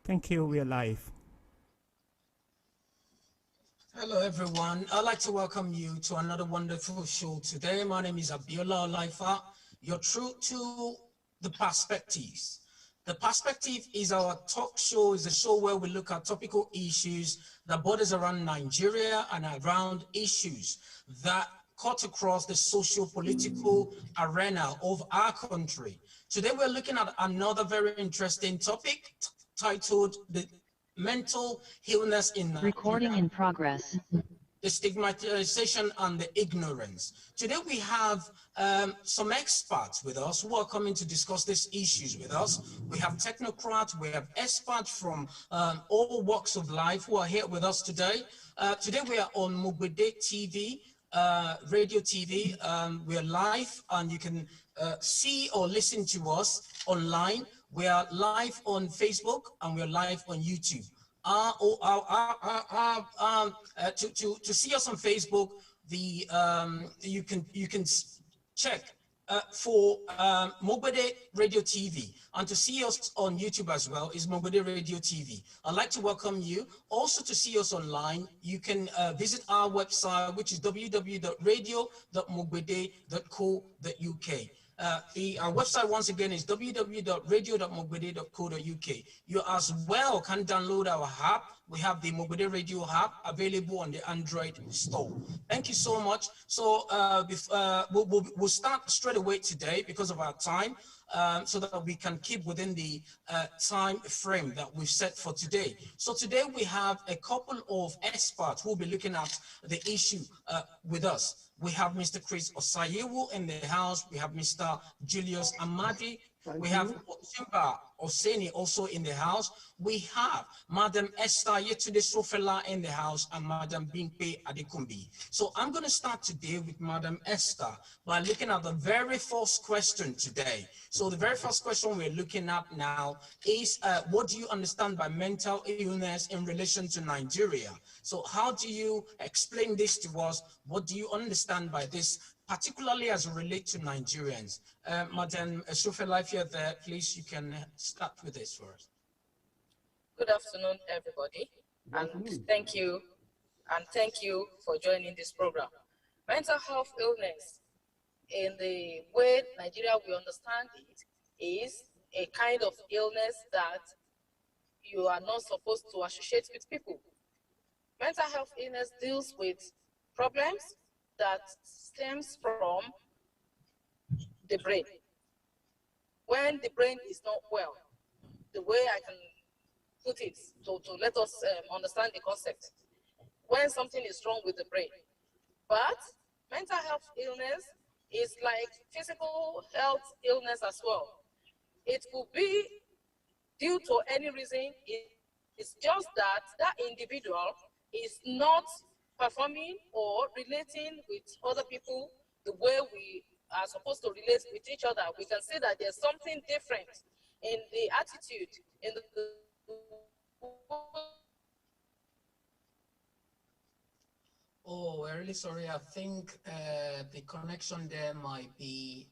Thank you. We are live. Hello, everyone. I'd like to welcome you to another wonderful show today. My name is Abiola Olaifa. You're true to the perspectives. The Perspective is our talk show, is a show where we look at topical issues that borders around Nigeria and around issues that cut across the socio-political arena of our country. Today, we're looking at another very interesting topic titled the mental illness in Nigeria. Recording in progress. The stigmatization and the ignorance. Today we have some experts with us who are coming to discuss these issues with us. We have technocrats, we have experts from all walks of life who are here with us today. Today we are on MogbedeRadioTv, Radio TV. We are live and you can see or listen to us online. We are live on Facebook and we are live on YouTube. To see us on Facebook, you can check for MogbedeRadioTv, and to see us on YouTube as well is MogbedeRadioTv. I'd like to welcome you. Also, to see us online, you can visit our website, which is www.mogbede.co.uk. Our website once again is www.radio.mogbede.co.uk. You as well can download our app. We have the Mogbede Radio app available on the Android store. Thank you so much. So we'll start straight away today because of our time, so that we can keep within the time frame that we've set for today. So today we have a couple of experts who will be looking at the issue with us. We have Mr. Chris Osayewu in the house. We have Mr. Julius Amadi. We have Otimba Oseni also in the house. We have Madam Esther Yetude Sofela in the house and Madam Bimpe Adekumbi. So I'm going to start today with Madam Esther by looking at the very first question today. So the very first question we're looking at now is, what do you understand by mental illness in relation to Nigeria? So how do you explain this to us? What do you understand by this, particularly as it relates to Nigerians? Madam Sofela, if you're there, please, you can start with this for us. Good afternoon, everybody, and thank you for joining this program. Mental health illness, in the way Nigeria we understand it, is a kind of illness that you are not supposed to associate with people. Mental health illness deals with problems that stems from the brain. When the brain is not well, the way I can put it to let us understand the concept, when something is wrong with the brain. But mental health illness is like physical health illness as well. It could be due to any reason. It's just that that individual is not performing or relating with other people the way we are supposed to relate with each other. We can see that there's something different in the attitude, in the Oh, we're really sorry. I think the connection there might be.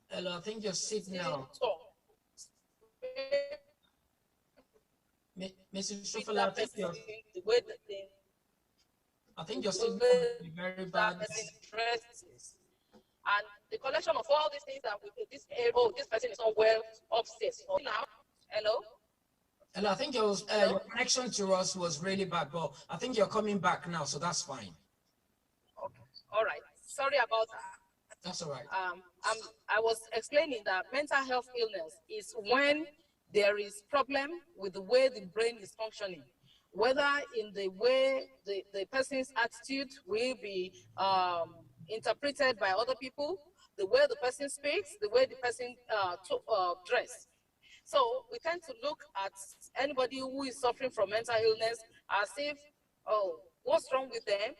Hello, I think your signal. Mrs. Shufala, I think your signal might be very bad. And the collection of all these things that this person is not well upstairs. Now, hello? Hello, I think your connection to us was really bad, but I think you're coming back now, so that's fine. Okay. All right. Sorry about that. That's all right. I was explaining that mental health illness is when there is problem with the way the brain is functioning, whether in the way the person's attitude will be interpreted by other people, the way the person speaks, the way the person dress. So we tend to look at anybody who is suffering from mental illness as if, oh, what's wrong with them?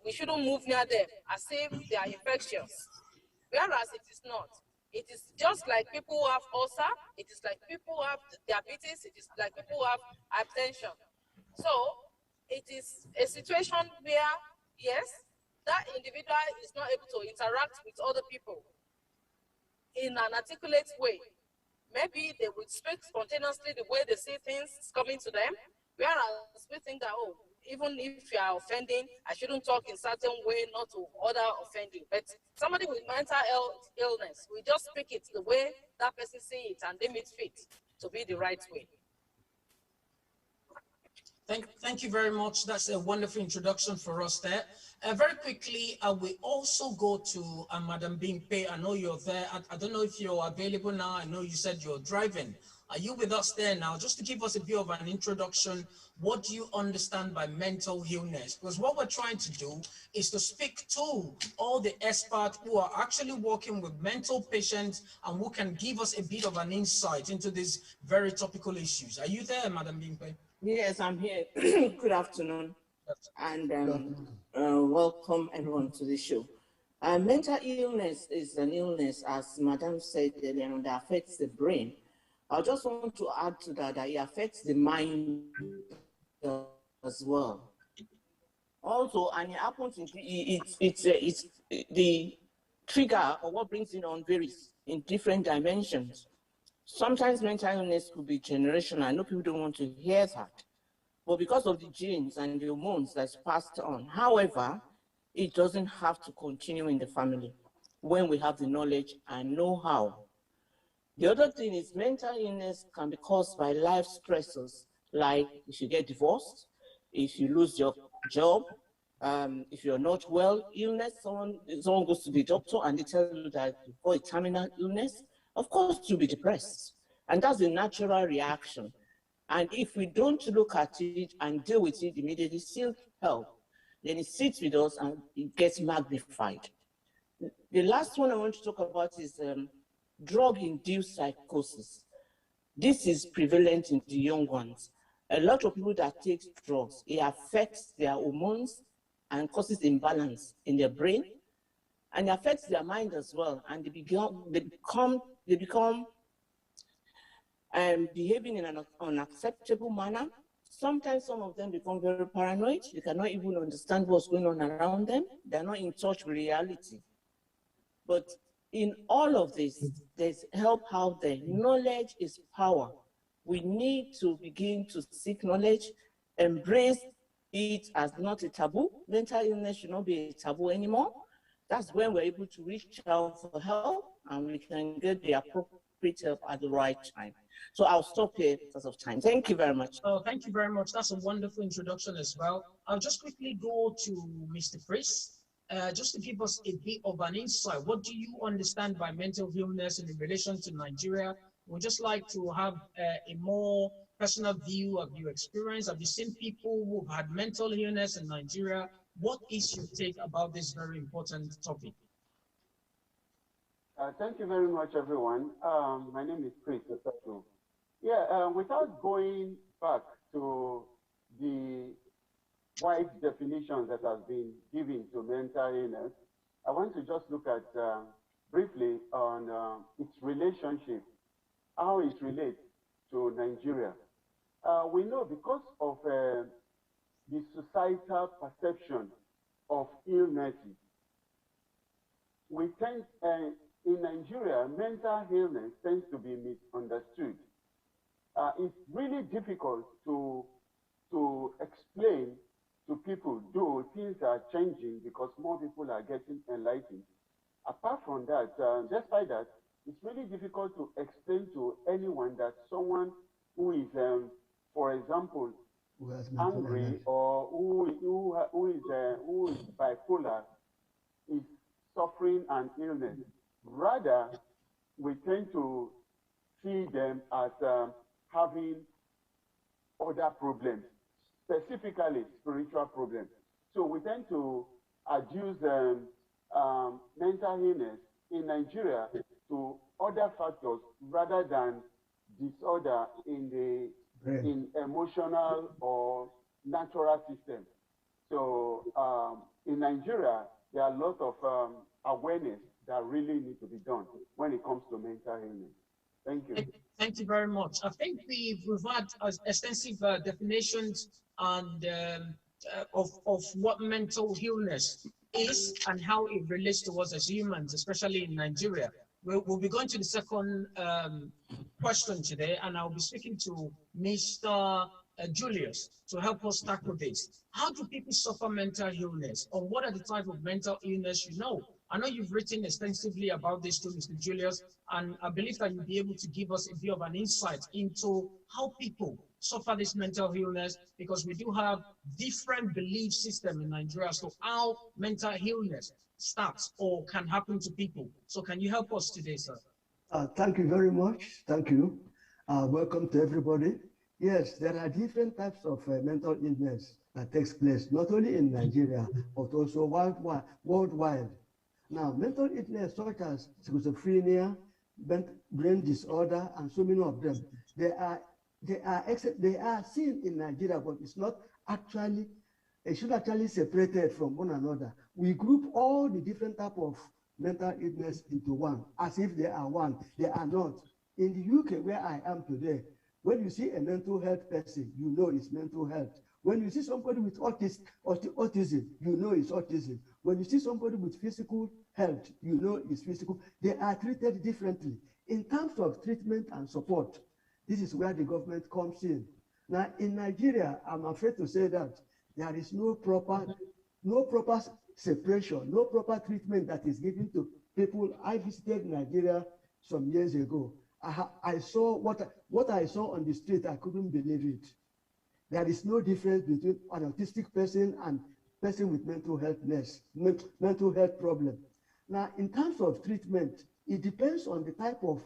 We shouldn't move near them, as if they are infectious. Whereas it is not. It is just like people who have ulcer, it is like people who have diabetes, it is like people who have hypertension. So it is a situation where, yes, that individual is not able to interact with other people. in an articulate way. Maybe they would speak spontaneously the way they see things coming to them, whereas we think that, oh, even if you are offending, I shouldn't talk in certain way not to other offend you. But somebody with mental health illness, we just speak it the way that person see it and deem it fit to be the right way. Thank you very much. That's a wonderful introduction for us there. Very quickly, we also go to Madam Bimpe. I know you're there. I don't know if you're available now. I know you said you're driving. Are you with us there now? Just to give us a bit of an introduction, what do you understand by mental illness? Because what we're trying to do is to speak to all the experts who are actually working with mental patients and who can give us a bit of an insight into these very topical issues. Are you there, Madam Bimpe? Yes, I'm here. Good afternoon, and welcome everyone to the show. Mental illness is an illness, as Madam said earlier, that affects the brain. I just want to add to that it affects the mind as well. Also, and it happens, it's the trigger or what brings it on varies in different dimensions. Sometimes mental illness could be generational. I know people don't want to hear that, but because of the genes and the hormones that's passed on. However, it doesn't have to continue in the family when we have the knowledge and know-how. The other thing is mental illness can be caused by life stressors, like if you get divorced, if you lose your job, if you're not well, illness, someone goes to the doctor and they tell you that you've got a terminal illness. Of course, you'll be depressed. And that's a natural reaction. And if we don't look at it and deal with it immediately, seek help, then it sits with us and it gets magnified. The last one I want to talk about is drug-induced psychosis. This is prevalent in the young ones. A lot of people that take drugs, it affects their hormones and causes imbalance in their brain, and it affects their mind as well. And they become behaving in an unacceptable manner. Sometimes some of them become very paranoid. They cannot even understand what's going on around them. They're not in touch with reality. But in all of this, there's help out there. Knowledge is power. We need to begin to seek knowledge, embrace it as not a taboo. Mental illness should not be a taboo anymore. That's when we're able to reach out for help and we can get the appropriate help at the right time. So I'll stop here because of time. Thank you very much. Oh, thank you very much. That's a wonderful introduction as well. I'll just quickly go to Mr. Chris, just to give us a bit of an insight. What do you understand by mental illness in relation to Nigeria? We'd just like to have a more personal view of your experience. Have you seen people who've had mental illness in Nigeria? What is your take about this very important topic? Thank you very much, everyone. My name is Chris. Yeah, without going back to the wide definition that has been given to mental illness, I want to just look at briefly on its relationship, how it relates to Nigeria. We know because of the societal perception of illnesses, we tend, in Nigeria, mental illness tends to be misunderstood. It's really difficult to explain to people, though things are changing because more people are getting enlightened. Apart from that, despite that, it's really difficult to explain to anyone that someone who is, for example, angry or who is bipolar is suffering an illness. Rather, we tend to see them as having other problems, specifically spiritual problems. So we tend to adduce mental illness in Nigeria to other factors rather than disorder in emotional or natural system. So in Nigeria, there are a lot of awareness that really need to be done when it comes to mental illness. Thank you. Thank you very much. I think we've had extensive definitions and of what mental illness is and how it relates to us as humans, especially in Nigeria. we'll be going to the second question today, and I'll be speaking to Mr. Julius to help us tackle this. How do people suffer mental illness, or what are the type of mental illness you know? I know you've written extensively about this to Mr. Julius, and I believe that you'll be able to give us a bit of an insight into how people suffer this mental illness, because we do have different belief system in Nigeria as to how mental illness starts or can happen to people. So can you help us today, sir? Thank you very much. Thank you. Welcome to everybody. Yes, there are different types of mental illness that takes place, not only in Nigeria, but also worldwide. Now, mental illness such as schizophrenia, brain disorder, and so many of them, they are seen in Nigeria, but it's not actually, it should actually separated from one another. We group all the different type of mental illness into one, as if they are one. They are not. In the UK, where I am today, when you see a mental health person, you know it's mental health. When you see somebody with autism, you know it's autism. When you see somebody with physical health, you know it's physical. They are treated differently. In terms of treatment and support, this is where the government comes in. Now, in Nigeria, I'm afraid to say that there is no proper separation, no proper treatment that is given to people. I visited Nigeria some years ago. I saw what I saw on the street. I couldn't believe it. There is no difference between an autistic person and person with mental health problem. Now, in terms of treatment, it depends on the type of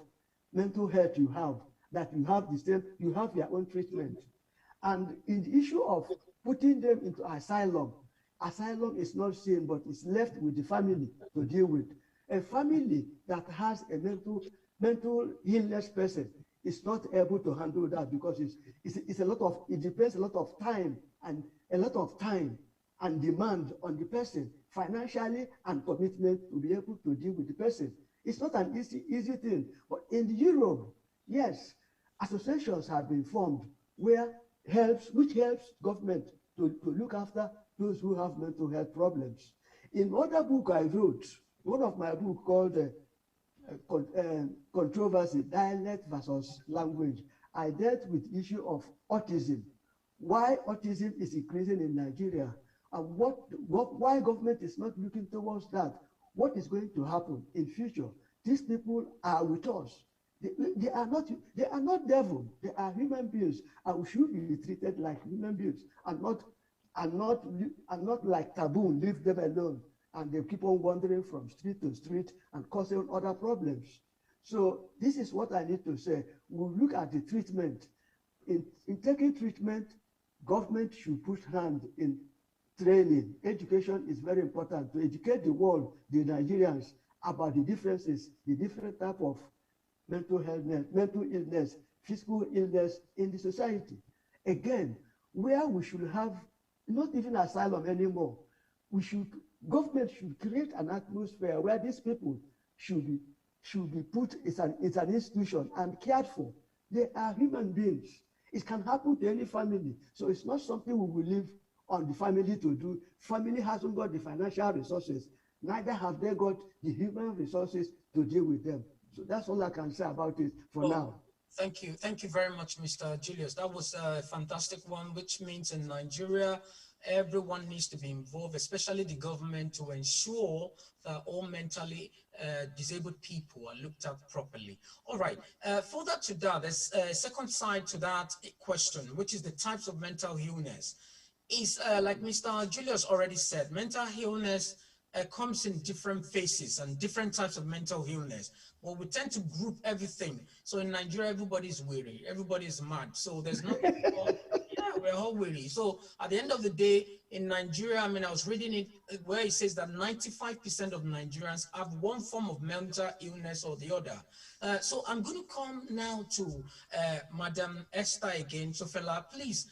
mental health you have. That you have you have your own treatment. And in the issue of putting them into asylum is not seen, but it's left with the family to deal with. A family that has a mental illness person is not able to handle that, because it depends a lot of time and demand on the person, financially and commitment, to be able to deal with the person. It's not an easy thing. But in Europe, yes, associations have been formed which helps government to look after those who have mental health problems. In other book I wrote, one of my book called Controversy, Dialect versus Language, I dealt with issue of autism, why autism is increasing in Nigeria, and why government is not looking towards that. What is going to happen in future? These people are with us. They are not devil. They are human beings, and we should be treated like human beings, and not like taboo. Leave them alone, and they keep on wandering from street to street and causing other problems. So this is what I need to say. We'll look at the treatment. In taking treatment, government should put hand in training. Education is very important to educate the world, the Nigerians, about the differences, the different type of mental illness, physical illness in the society. Again, where we should have not even asylum anymore, government should create an atmosphere where these people should be put. It's an institution and cared for. They are human beings. It can happen to any family, so it's not something we will leave on the family to do. Family hasn't got the financial resources, neither have they got the human resources to deal with them. So that's all I can say about it for now. Thank you very much, Mr. Julius. That was a fantastic one, which means in Nigeria, everyone needs to be involved, especially the government, to ensure that all mentally disabled people are looked at properly. All right, further to that, there's a second side to that question, which is the types of mental illness. Is like Mr. Julius already said, mental illness comes in different phases and different types of mental illness. Well, we tend to group everything. So in Nigeria, everybody's weary, everybody's mad. So there's nothing called, yeah, we're all weary. So at the end of the day, in Nigeria, I mean, I was reading it where it says that 95% of Nigerians have one form of mental illness or the other. So I'm going to come now to Madam Esther again. So fella, please,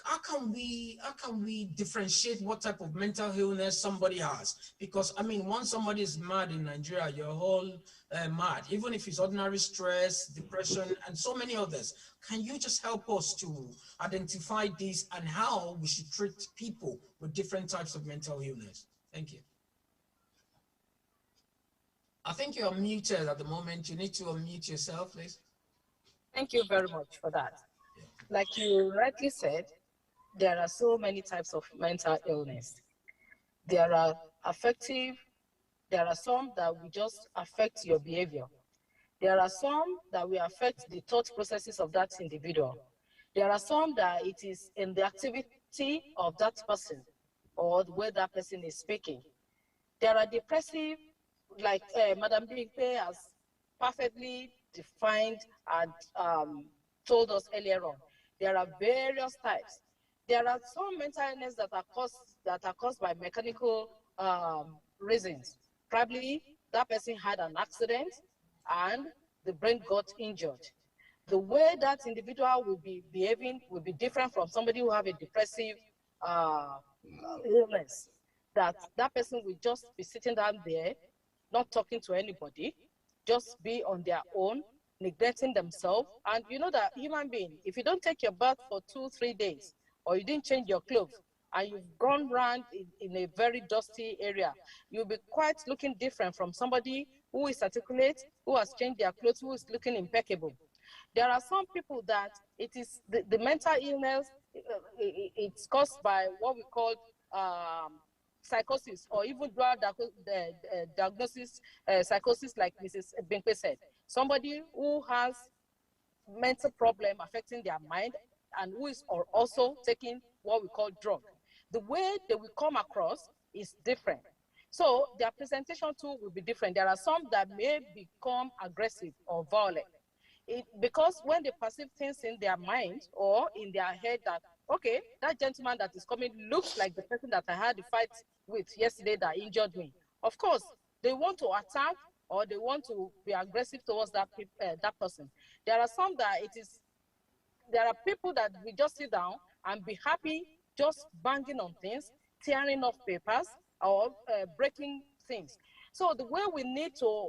how can we differentiate what type of mental illness somebody has? Because I mean, once somebody is mad in Nigeria, you're all mad, even if it's ordinary stress, depression, and so many others. Can you just help us to identify this and how we should treat people with different types of mental illness? Thank you. I think you're muted at the moment. You need to unmute yourself, please. Thank you very much for that. Like you rightly said, there are so many types of mental illness. There are affective, there are some that will just affect your behavior. There are some that will affect the thought processes of that individual. There are some that it is in the activity of that person or the way that person is speaking. There are depressive, like Madam Bigpe has perfectly defined and told us earlier on. There are various types. There are some mental illness that are caused by mechanical reasons. Probably that person had an accident and the brain got injured. The way that individual will be behaving will be different from somebody who have a depressive illness. That person will just be sitting down there, not talking to anybody, just be on their own, neglecting themselves. And you know that human being, if you don't take your bath for 2-3 days, or you didn't change your clothes, and you've gone around in a very dusty area, you'll be quite looking different from somebody who is articulate, who has changed their clothes, who is looking impeccable. There are some people that it is the mental illness, it's caused by what we call psychosis, or even dual diagnosis psychosis, like Mrs. Binkwe said. Somebody who has mental problem affecting their mind and who is also taking what we call drug. The way they will come across is different. So their presentation too will be different. There are some that may become aggressive or violent. Because when they perceive things in their mind or in their head that, okay, that gentleman that is coming looks like the person that I had the fight with yesterday that injured me. Of course, they want to attack or they want to be aggressive towards that person. There are some that there are people that we just sit down and be happy just banging on things, tearing off papers, or breaking things. So the way we need to,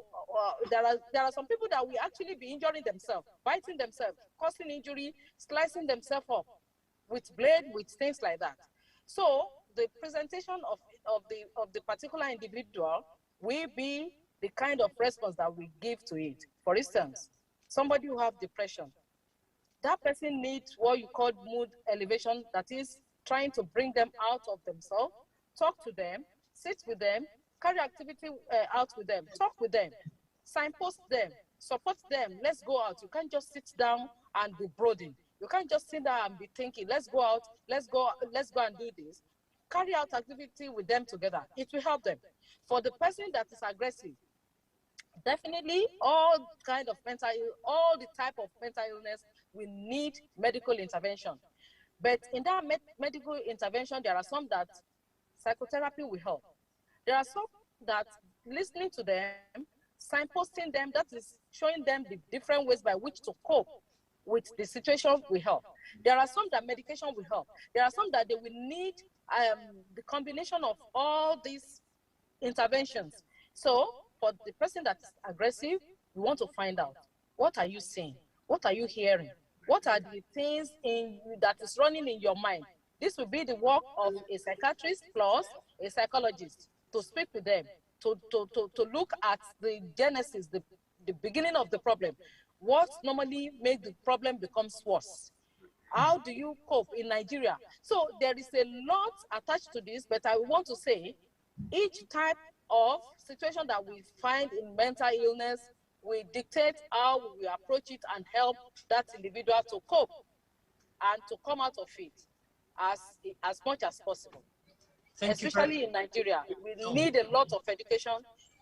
there are some people that will actually be injuring themselves, biting themselves, causing injury, slicing themselves up with blade, with things like that. So the presentation of the particular individual will be the kind of response that we give to it. For instance, somebody who have depression, that person needs what you call mood elevation, that is trying to bring them out of themselves, talk to them, sit with them, carry activity out with them, talk with them, signpost them, support them. Let's go out. You can't just sit down and be brooding. You can't just sit down and be thinking, let's go out, let's go and do this. Carry out activity with them together. It will help them. For the person that is aggressive, definitely all the type of mental illness, we need medical intervention. But in that medical intervention, there are some that psychotherapy will help. There are some that listening to them, signposting them, that is showing them the different ways by which to cope with the situation will help. There are some that medication will help. There are some that they will need the combination of all these interventions. So for the person that is aggressive, we want to find out, what are you seeing? What are you hearing? What are the things that is running in your mind? This will be the work of a psychiatrist plus a psychologist to speak with them, to look at the genesis, the beginning of the problem. What normally makes the problem becomes worse? How do you cope in Nigeria? So there is a lot attached to this, but I want to say each type of situation that we find in mental illness will dictate how we approach it and help that individual to cope and to come out of it as much as possible. Especially in Nigeria, we need a lot of education.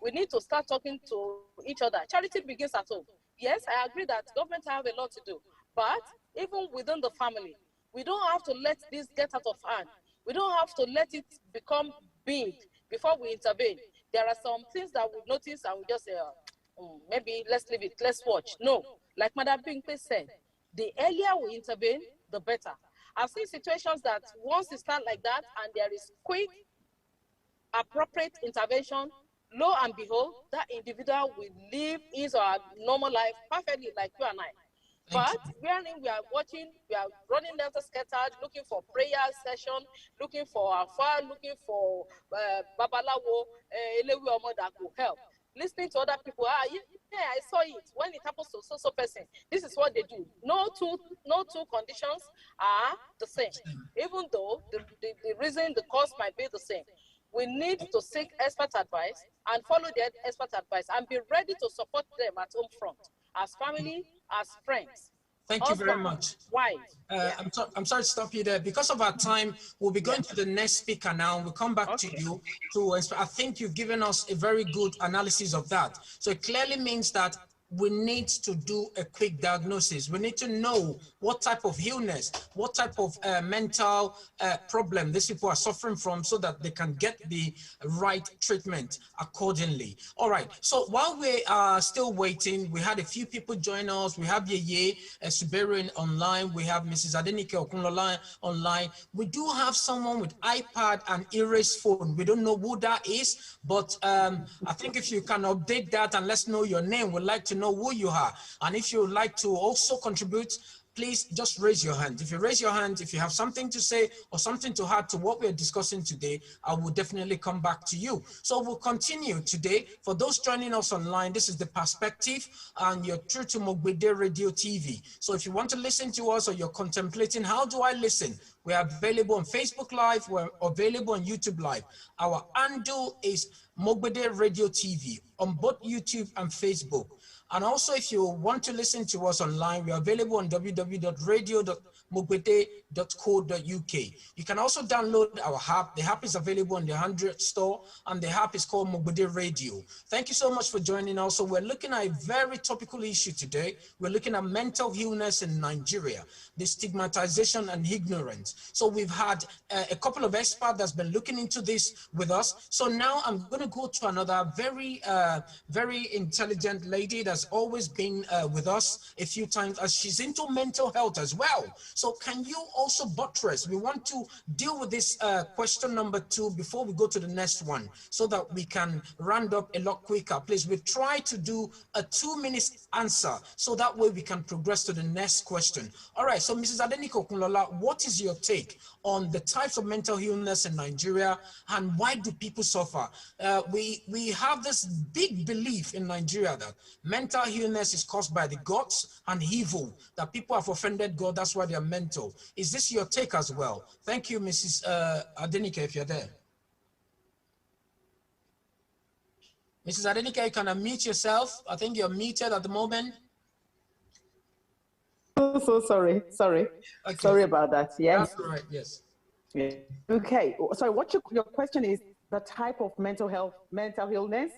We need to start talking to each other. Charity begins at home. Yes, I agree that government have a lot to do, but even within the family, we don't have to let this get out of hand. We don't have to let it become big before we intervene. There are some things that we notice and we just say, maybe let's leave it, let's watch. No, like Madam Binkwe said, the earlier we intervene, the better. I've seen situations that once it starts like that and there is quick, appropriate intervention, lo and behold, that individual will live his or her normal life perfectly like you and I. But we are watching, we are running delta scattered, looking for prayer session, looking for Alpha, looking for Babalawo, Elewi Omo that will help. listening to other people. Yeah, I saw it. When it happens to so person, this is what they do. No two conditions are the same. Even though the reason, the cause might be the same. We need to seek expert advice and follow their expert advice and be ready to support them at home front, as family, as friends. Thank you very much. Wives. Yeah. I'm sorry to stop you there. Because of our time, we'll be going to the next speaker now. We'll come back to you. I think you've given us a very good analysis of that. So it clearly means that we need to do a quick diagnosis. We need to know what type of illness, what type of mental problem these people are suffering from so that they can get the right treatment accordingly. All right, so while we are still waiting, we had a few people join us. We have Yeye Suberin online. We have Mrs. Adenike Okunlola online. We do have someone with iPad and erase phone. We don't know who that is, but I think if you can update that and let us know your name, we'd like to know who you are. And if you would like to also contribute, please just raise your hand. If you raise your hand, if you have something to say or something to add to what we're discussing today, I will definitely come back to you. So we'll continue today. For those joining us online, this is The Perspective, and you're through to MogbedeRadioTv Radio TV. So if you want to listen to us or you're contemplating, how do I listen? We're available on Facebook Live. We're available on YouTube Live. Our handle is MogbedeRadioTv Radio TV on both YouTube and Facebook. And also, if you want to listen to us online, we're available on www.radio.mogbede.co.uk. You can also download our app. The app is available on the Android store, and the app is called MogbedeRadio Radio. Thank you so much for joining us. So we're looking at a very topical issue today. We're looking at mental illness in Nigeria, the stigmatization and ignorance. So we've had a couple of experts that's been looking into this with us. So now I'm going to go to another very intelligent lady that's always been with us a few times, as she's into mental health as well. So can you also buttress? We want to deal with this question number 2 before we go to the next one, so that we can round up a lot quicker. Please, we try to do a 2-minute answer, so that way we can progress to the next question. All right, so Mrs. Adenike Okunlola, what is your take on the types of mental illness in Nigeria, and why do people suffer? We have this big belief in Nigeria that mental illness is caused by the gods and evil, that people have offended God, that's why they're mental. Is this your take as well? Thank you, Mrs. Adenike, if you're there. Mrs. Adenike, you can unmute yourself. I think you're muted at the moment. So sorry. Okay. Sorry about that. Yes. That's all right. Yes. Yeah. Okay. Sorry. What your question is the type of mental illness?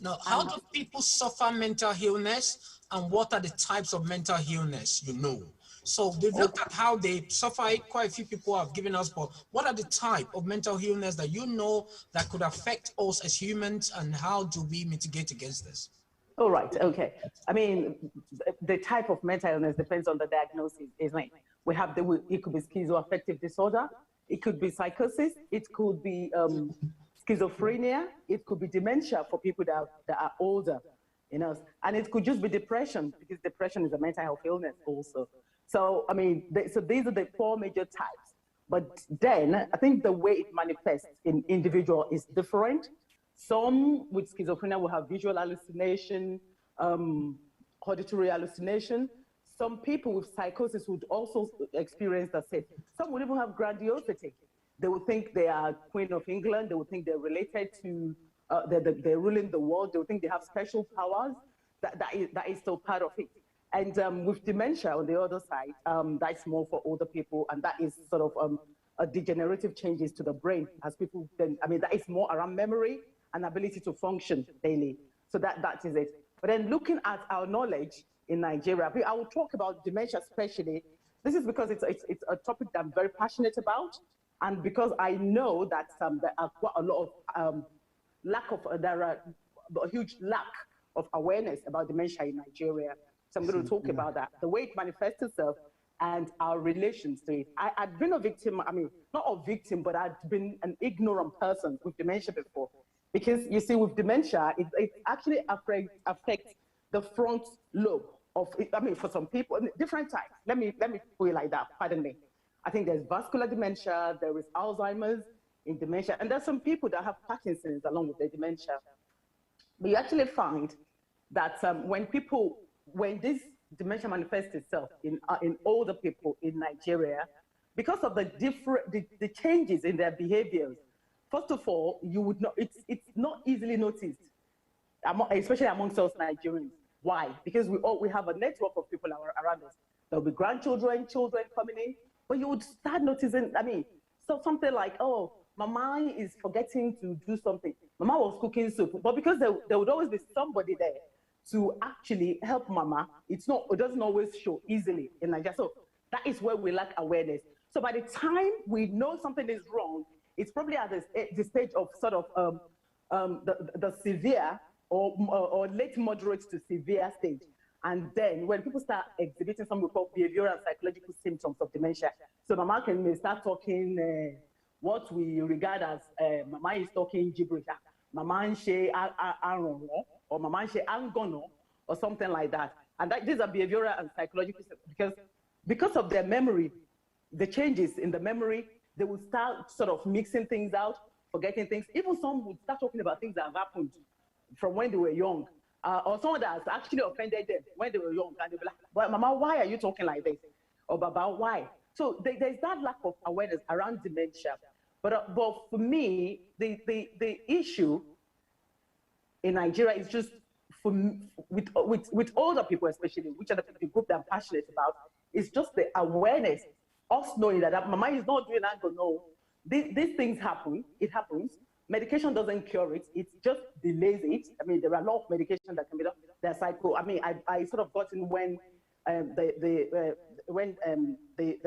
Now, how do people suffer mental illness, and what are the types of mental illness you know? So we've looked at how they suffer it. Quite a few people have given us, but what are the type of mental illness that you know that could affect us as humans, and how do we mitigate against this? All right. Okay. I mean, the type of mental illness depends on the diagnosis. Isn't it? We have it could be schizoaffective disorder. It could be psychosis. It could be schizophrenia. It could be dementia for people that are older, you know, and it could just be depression, because depression is a mental health illness also. So, I mean, so these are the 4 major types. But then I think the way it manifests in individual is different. Some with schizophrenia will have visual hallucination, auditory hallucination. Some people with psychosis would also experience the same. Some would even have grandiosity. They would think they are Queen of England. They would think they're related to, they're ruling the world. They would think they have special powers. That is still part of it. And with dementia on the other side, that's more for older people, and that is sort of a degenerative changes to the brain as people then, I mean, that is more around memory and ability to function daily. So that is it. But then looking at our knowledge in Nigeria, I will talk about dementia especially. This is because it's a topic that I'm very passionate about, and because I know that there are quite a lot of there are a huge lack of awareness about dementia in Nigeria. So I'm going to talk about that, the way it manifests itself and our relations to it. I'd been a victim, I mean, not a victim, but I'd been an ignorant person with dementia before. Because you see, with dementia, it actually affects the front lobe of, I mean, for some people, different types. Let me put it like that, pardon me. I think there's vascular dementia, there is Alzheimer's in dementia, and there's some people that have Parkinson's along with their dementia. But you actually find that when this dementia manifests itself in older people in Nigeria, because of the changes in their behaviors, first of all, you would not, it's not easily noticed, especially amongst us Nigerians. Why? Because we have a network of people around us. There'll be grandchildren, children coming in, but you would start noticing, so something like, oh, Mama is forgetting to do something. Mama was cooking soup, but because there would always be somebody there to actually help Mama, it doesn't always show easily in Nigeria. So that is where we lack awareness. So by the time we know something is wrong, it's probably at the stage of sort of the severe or late moderate to severe stage. And then when people start exhibiting something we call behavioral and psychological symptoms of dementia, so Mama may start talking what we regard as Mama is talking gibberish, Mama she or Mama she angono or something like that. And these are behavioral and psychological symptoms because of their memory, the changes in the memory, they will start sort of mixing things out, forgetting things. Even some would start talking about things that have happened from when they were young, or someone that has actually offended them when they were young. And they'll be like, well, Mama, why are you talking like this? Or Baba, why? So there's that lack of awareness around dementia. But for me, the issue in Nigeria is just with older people, especially, which are the group that I'm passionate about, is just the awareness, us knowing that Mama is not doing that. No, these things happen. It happens. Medication doesn't cure it. It just delays it. There are a lot of medication that can be done. There's cycle. I sort of got in when the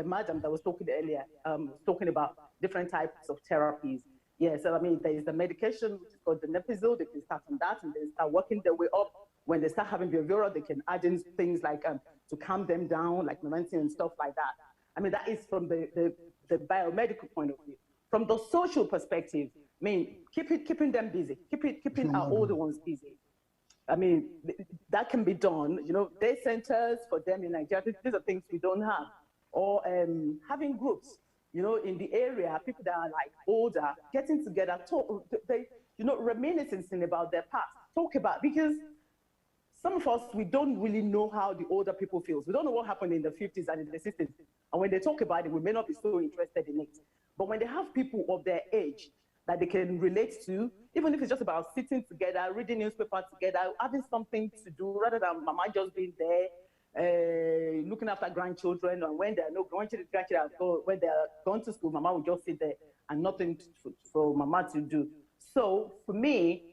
madam that was talking earlier was talking about different types of therapies. Yeah, so there is the medication, which is called the Nepizil. They can start on that and then start working their way up. When they start having behavioral, they can add in things like to calm them down, like momentum and stuff like that. That is from the biomedical point of view. From the social perspective, keeping them busy, keeping our older ones busy. That can be done. Day centers for them in Nigeria. These are things we don't have. Or having groups, in the area, people that are like older, getting together, talk, reminiscing about their past, talk about, because some of us, we don't really know how the older people feel. We don't know what happened in the 50s and in the 60s. And when they talk about it, we may not be so interested in it. But when they have people of their age that they can relate to, even if it's just about sitting together, reading newspaper together, having something to do, rather than Mama just being there, looking after grandchildren, and when there are no grandchildren, when they are going to school, Mama will just sit there and nothing for Mama to do. So for me,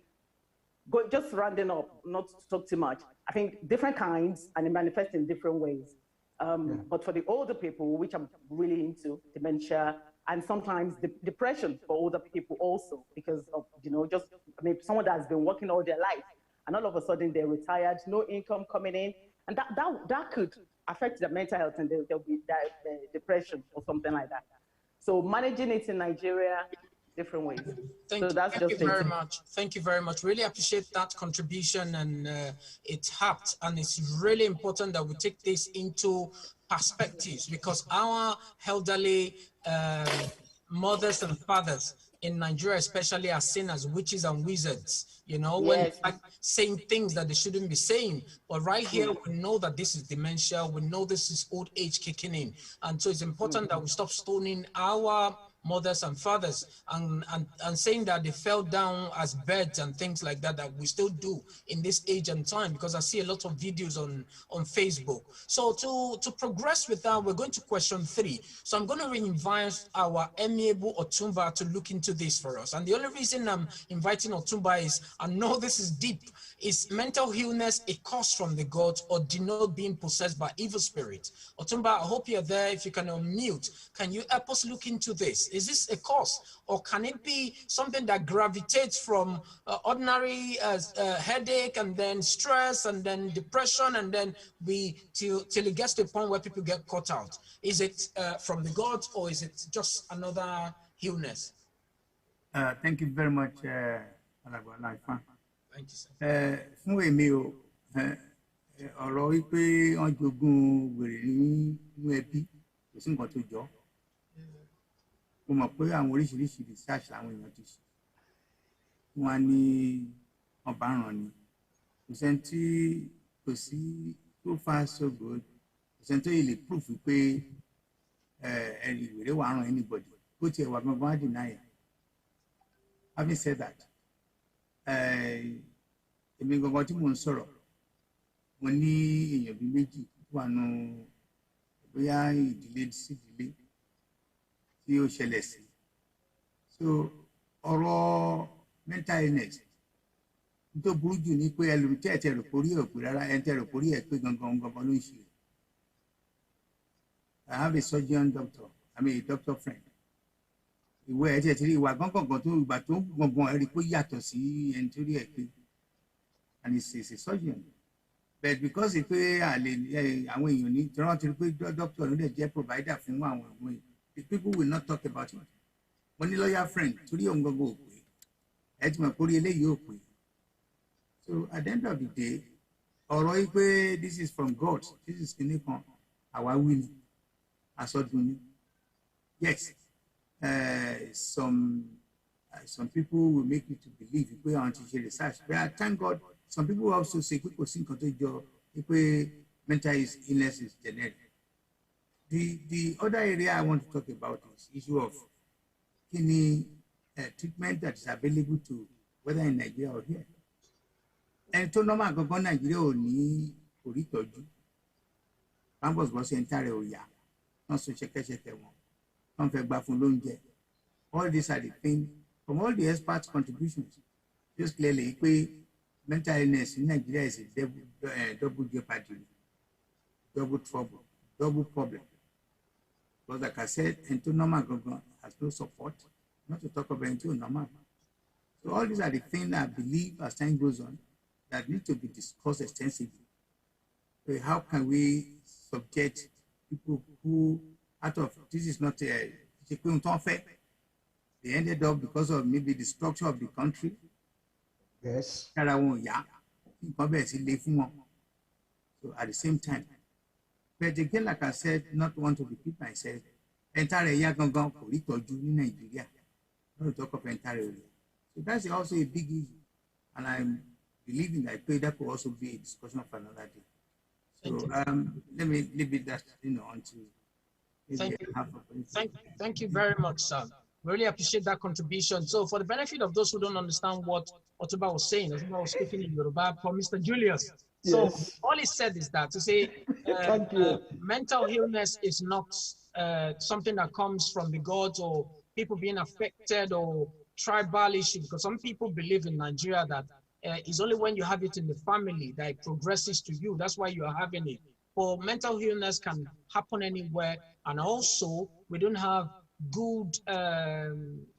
just rounding up, not to talk too much, I think different kinds and it manifests in different ways. But for the older people, which I'm really into, dementia, and sometimes depression for older people also, because of, someone that has been working all their life and all of a sudden they're retired, no income coming in, and that could affect their mental health, and there'll be depression or something like that. So managing it in Nigeria, different ways. Thank you very much. Thank you very much. Really appreciate that contribution, and it's apt, and it's really important that we take this into perspectives, because our elderly mothers and fathers in Nigeria especially are seen as witches and wizards, when like saying things that they shouldn't be saying. But right here, we know that this is dementia, we know this is old age kicking in. And so it's important that we stop stoning our mothers and fathers and saying that they fell down as birds and things like that, that we still do in this age and time, because I see a lot of videos on Facebook. So to progress with that, we're going to question 3. So I'm going to invite our amiable Otumba to look into this for us. And the only reason I'm inviting Otumba is, I know this is deep. Is mental illness a cause from the gods, or denote being possessed by evil spirits? Otumba, I hope you're there. If you can unmute, can you help us look into this? Is this a cause, or can it be something that gravitates from ordinary headache, and then stress, and then depression, and then till it gets to a point where people get caught out? Is it from the gods, or is it just another illness? Thank you very much, Olaifa. Thank you, sir. Fún èmi o, ọ̀rọ̀ wípé wọ́n jogún wèrè nínú ẹbí kò sí nǹkan tó jọ. Mo mọ̀ pé àwọn oríṣiríṣi research làwọn èèyàn ti ṣe. Wọ́n ní wọ́n bá ràn ní. Kò sẹ́ni tí kò sí so far so good. Kò sẹ́ni tó yìí lè proof pé ẹni ìwéré wà ràn anybody. Bó tiẹ̀ wà gbọ́ngàn á deny it. Having said that, èmi gangan tí mò ń sọ̀rọ̀, mo ní èèyàn bíi méjì wà nù bóyá ìdílé sí ìdílé tí ó ṣẹlẹ̀ sí. So ọ̀rọ̀ mental illness tó burú jù ní pé ẹlòmí tí ẹ̀ tẹ̀ rò pórí ẹ̀ pé rárá ẹ̀ tẹ̀ rò pórí ẹ̀ pé gangan ló ń ṣe. I have a surgeon doctor, I mean a doctor friend. Ìwé ẹ̀ tẹ̀ tí rí ìwà gangan tó ìgbà tó gangan ẹ̀ rí pé yàtọ̀ sí ẹni tó rí ẹ̀ pé, and it's a surgeon. But because pé àwọn èèyàn ní tí wọ́n ti rí pé doctor ló lè jẹ́ provider fún àwọn ìwé, the people will not talk about it. Mo ní lawyer friend torí òun gangan ò pé ẹ ti mọ̀ pé orí eléyìí ò pé. So at the end of the day, ọ̀rọ̀ yìí pé this is from God, this is kìíní kan, àwa wí ni, àsọdùn ni. Yes, some people will make you to believe pé àwọn ti ṣe research, but I thank God some people also say pé kò sí nǹkan tó jọ pé mental illness is generic. The other area I want to talk about is issue of kidney treatment that is available to whether in Nigeria or here. And to normal gangan Nigeria ò ní orí ìtọ́jú. Campus bọ́ sí ẹ̀ńtà rẹ̀ ò yá. Wọ́n so ṣẹ̀kẹ̀ṣẹ̀kẹ̀ wọn. Wọ́n fẹ́ gbà fún lóúnjẹ. All these are the things from all the experts' contributions. Just clearly pé mental illness in Nigeria is a double jeopardy, double trouble, double problem. Because like I said, into normal government has no support, not to talk about into normal. So all these are the things I believe as time goes on that need to be discussed extensively. So how can we subject people who out of this is not a they ended up because of maybe the structure of the country. Yes. So at the same time, but again, like I said, not want to repeat myself, entire Yagangan Politoju in Nigeria, not to talk of entire area. So that's also a big issue. And I'm believing that that could also be a discussion of another day. So let me leave it that, until Thank you very much, sir. Really appreciate that contribution. So for the benefit of those who don't understand what Otuba was saying, Otuba was speaking in Yoruba for Mr. Julius. So yes. all he said is that to say mental illness is not something that comes from the gods or people being affected or tribal issue, because some people believe in Nigeria that it's only when you have it in the family that it progresses to you. That's why you are having it. But mental illness can happen anywhere. And also we don't have good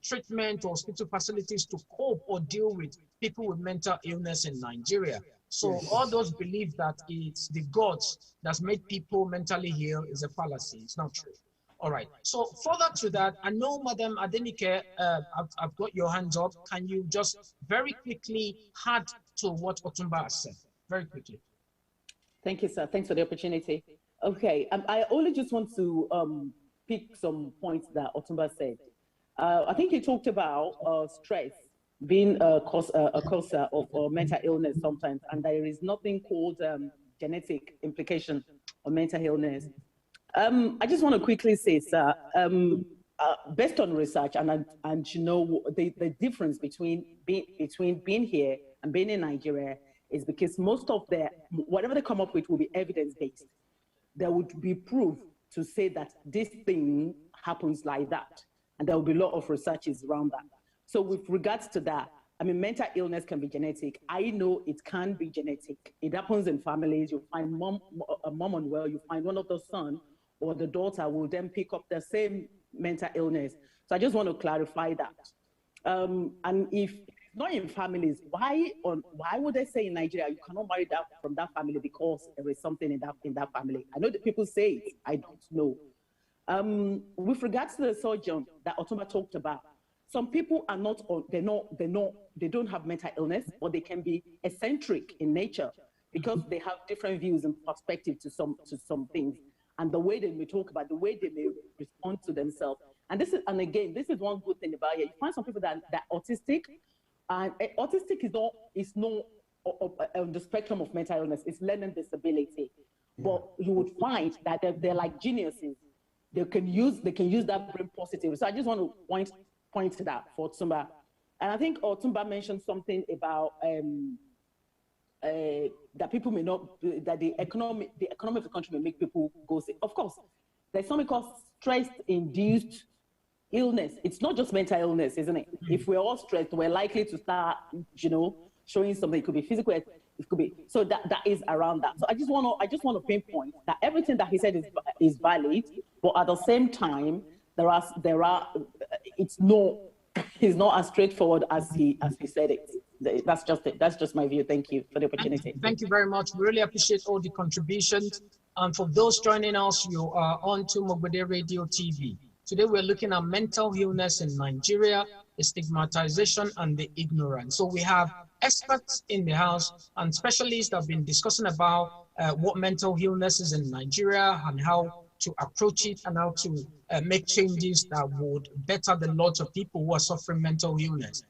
treatment or hospital facilities to cope or deal with people with mental illness in Nigeria. So all those believe that it's the gods that's made people mentally ill is a fallacy. It's not true. All right. So further to that, I know, Madam Adenike, I've got your hands up. Can you just very quickly add to what Otumba said? Very quickly. Thank you, sir. Thanks for the opportunity. Okay. I only just want to pick some points that Otumba said. I think he talked about stress being a causer of mental illness sometimes, and there is nothing called genetic implication of mental illness. I just want to quickly say, sir, based on research and the difference between being here and being in Nigeria is because most of whatever they come up with will be evidence-based. There would be proof to say that this thing happens like that. And there will be a lot of researches around that. So with regards to that, I mean, mental illness can be genetic. I know it can be genetic. It happens in families. You find a mom unwell, you find one of the son or the daughter will then pick up the same mental illness. So I just want to clarify that. And if not in families, why would they say in Nigeria you cannot marry that from that family because there is something in that family? I know that people say it, I don't know. With regards to the surgeon that Otumba talked about, some people are not, they don't have mental illness, or they can be eccentric in nature because they have different views and perspective to some things, and the way they may talk about, the way they may respond to themselves. And again, this is one good thing about it. You find some people that are autistic, And autistic is not on the spectrum of mental illness. It's learning disability. Yeah. But you would find that they're like geniuses. They can use that brain positively. So I just want to point to that for Otumba. And I think Otumba mentioned something about that people may not, that the economy of the country may make people go sick. Of course, there's something called stress-induced illness. It's not just mental illness, isn't it? If we're all stressed, we're likely to start, showing something. It could be physical, it could be. So that is around that. So I just want to pinpoint that everything that he said is valid, but at the same time, he's not as straightforward as he said it. That's just it. That's just my view. Thank you for the opportunity. Thank you very much. We really appreciate all the contributions. And for those joining us, you are on to MogbedeRadioTv Radio TV. Today we're looking at mental illness in Nigeria, the stigmatization and the ignorance. So we have experts in the house and specialists that have been discussing about what mental illness is in Nigeria and how to approach it and how to make changes that would better the lot of people who are suffering mental illness.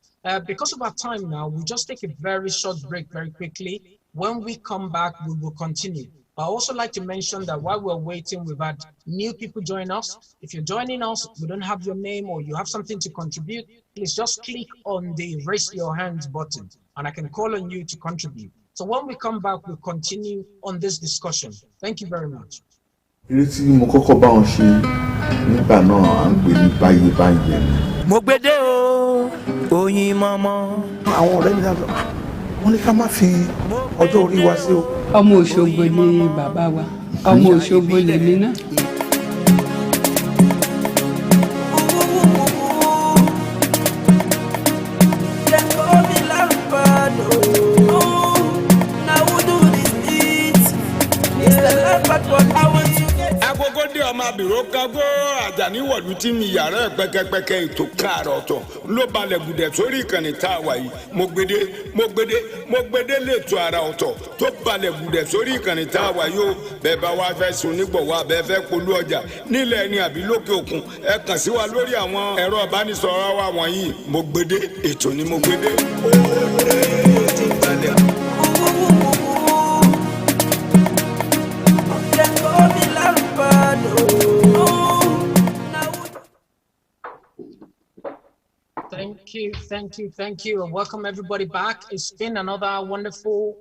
Because of our time now, we'll just take a very short break very quickly. When we come back, we will continue. I also like to mention that while we're waiting, we've had new people join us. If you're joining us, we don't have your name or you have something to contribute, please just click on the raise your hands button and I can call on you to contribute. So when we come back, we'll continue on this discussion. Thank you very much. Mogbede o, oyin mama. Àwọn ọ̀rẹ́ mi náà sọ, wọ́n ní ká má fi ọjọ́ orí wa sí o. Ọmọ Òṣogbo ni bàbá wa, ọmọ Òṣogbo lèmi náà. Kago Ajani wọ̀lú tí mi yàrá pẹ́kẹ́pẹ́kẹ́ ètò káàrọ̀ ọ̀tọ̀ ló balẹ̀ gùdẹ̀ sórí ìkànnì tá a wà yìí Mogbede lè tó ara ọ̀tọ̀ tó balẹ̀ gùdẹ̀ sórí ìkànnì tá a wà yìí ó bẹ́ẹ̀ bá wá fẹ́ sun nígbọ̀wọ́ abẹ́ fẹ́ polú ọjà nílẹ̀ ẹni àbí lókè òkun ẹ kàn sí wa lórí àwọn ẹ̀rọ ìbánisọ̀rọ̀ wa wọ̀nyí Mogbede ètò ní Mogbede ó ti balẹ̀. Thank you, and welcome everybody back. It's been another wonderful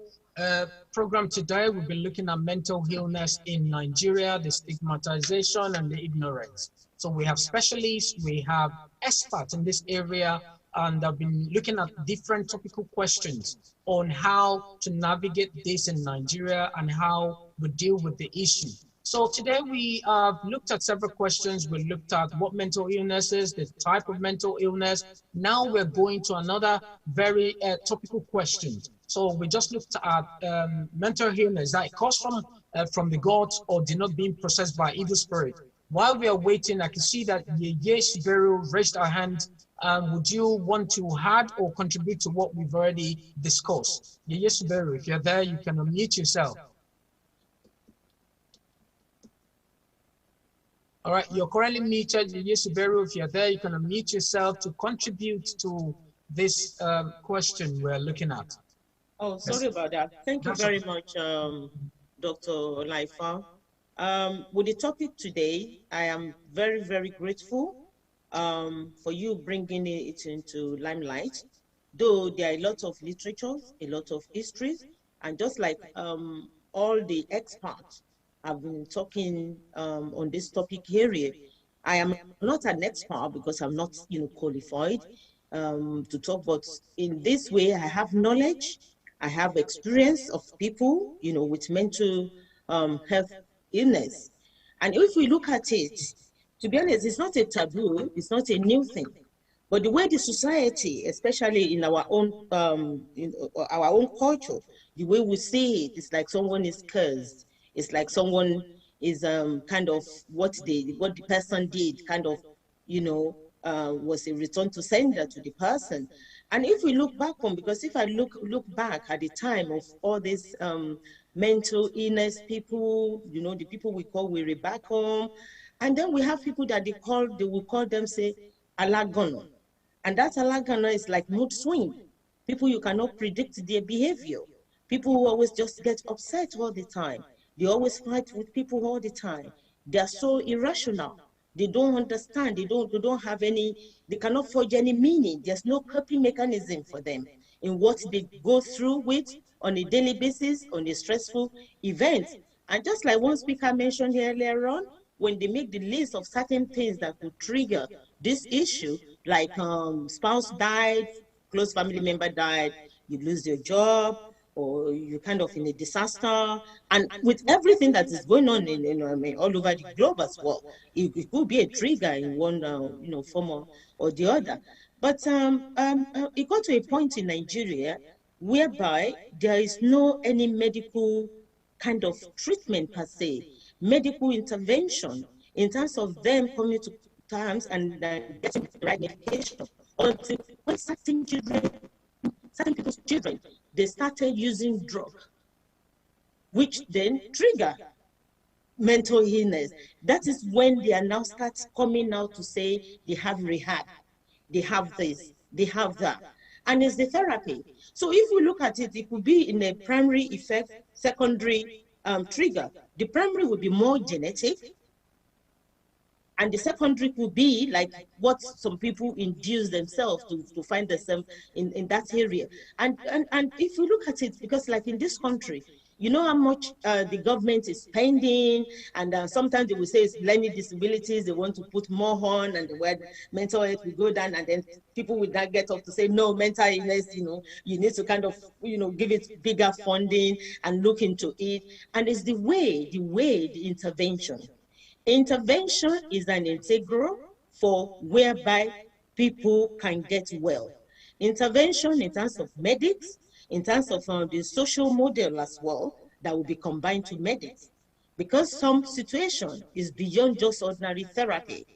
program today. We've been looking at mental illness in Nigeria, the stigmatization and the ignorance. So we have specialists, we have experts in this area, and I've been looking at different topical questions on how to navigate this in Nigeria and how we deal with the issue. So today we looked at several questions. We looked at what mental illness is, the type of mental illness. Now we're going to another very topical question. So we just looked at mental illness that comes from the gods or did not being processed by evil spirit. While we are waiting, I can see that Yeye Shiberu raised her hand. Would you want to add or contribute to what we've already discussed? Yeye Shiberu, if you're there, you can unmute yourself. All right, you're currently muted. Suberu, if you're there, you can unmute yourself to contribute to this question we're looking at. Oh, sorry about that. Thank you very much, Dr. Olaifa. With the topic today, I am very, very grateful for you bringing it into limelight. Though there are a lot of literature, a lot of histories, and just like all the experts I've been talking on this topic area. I am not an expert because I'm not, qualified to talk, but in this way, I have knowledge, I have experience of people, with mental health illness. And if we look at it, to be honest, it's not a taboo, it's not a new thing. But the way the society, especially in our own culture, the way we see it, it's like someone is cursed. It's like someone is kind of what the person did, kind of, was a return to sender to the person. And if we look back on, because if I look back at the time of all this mental illness people, the people we call we're back home, and then we have people that we call them say alagona, and that alagona is like mood swing. People you cannot predict their behavior. People who always just get upset all the time. They always fight with people all the time. They are so irrational. They don't understand. They don't have any, they cannot forge any meaning. There's no coping mechanism for them in what they go through with on a daily basis, on a stressful event. And just like one speaker mentioned earlier on, when they make the list of certain things that could trigger this issue, like spouse died, close family member died, you lose your job, or you're kind of in a disaster, and with everything that is going on in all over the globe as well, it could be a trigger in one form or the other. But it got to a point in Nigeria whereby there is no any medical kind of treatment per se, medical intervention in terms of them coming to terms and getting the right medication. Until when certain people's children, they started using drug, which then trigger mental illness. That is when they are now start coming out to say they have rehab, they have this, they have that. And it's the therapy. So if we look at it, it could be in a primary effect, secondary trigger. The primary would be more genetic, and the secondary could be like what some people induce themselves to find themselves in that area. And if you look at it, because like in this country, you know how much the government is spending, and sometimes they will say it's learning disabilities, they want to put more on, and the word mental health will go down, and then people will not get up to say, no, mental illness, you need to kind of, give it bigger funding and look into it. And it's the intervention. Intervention is an integral for whereby people can get well. Intervention in terms of medics, in terms of the social model as well, that will be combined to medics. Because some situation is beyond just ordinary therapy.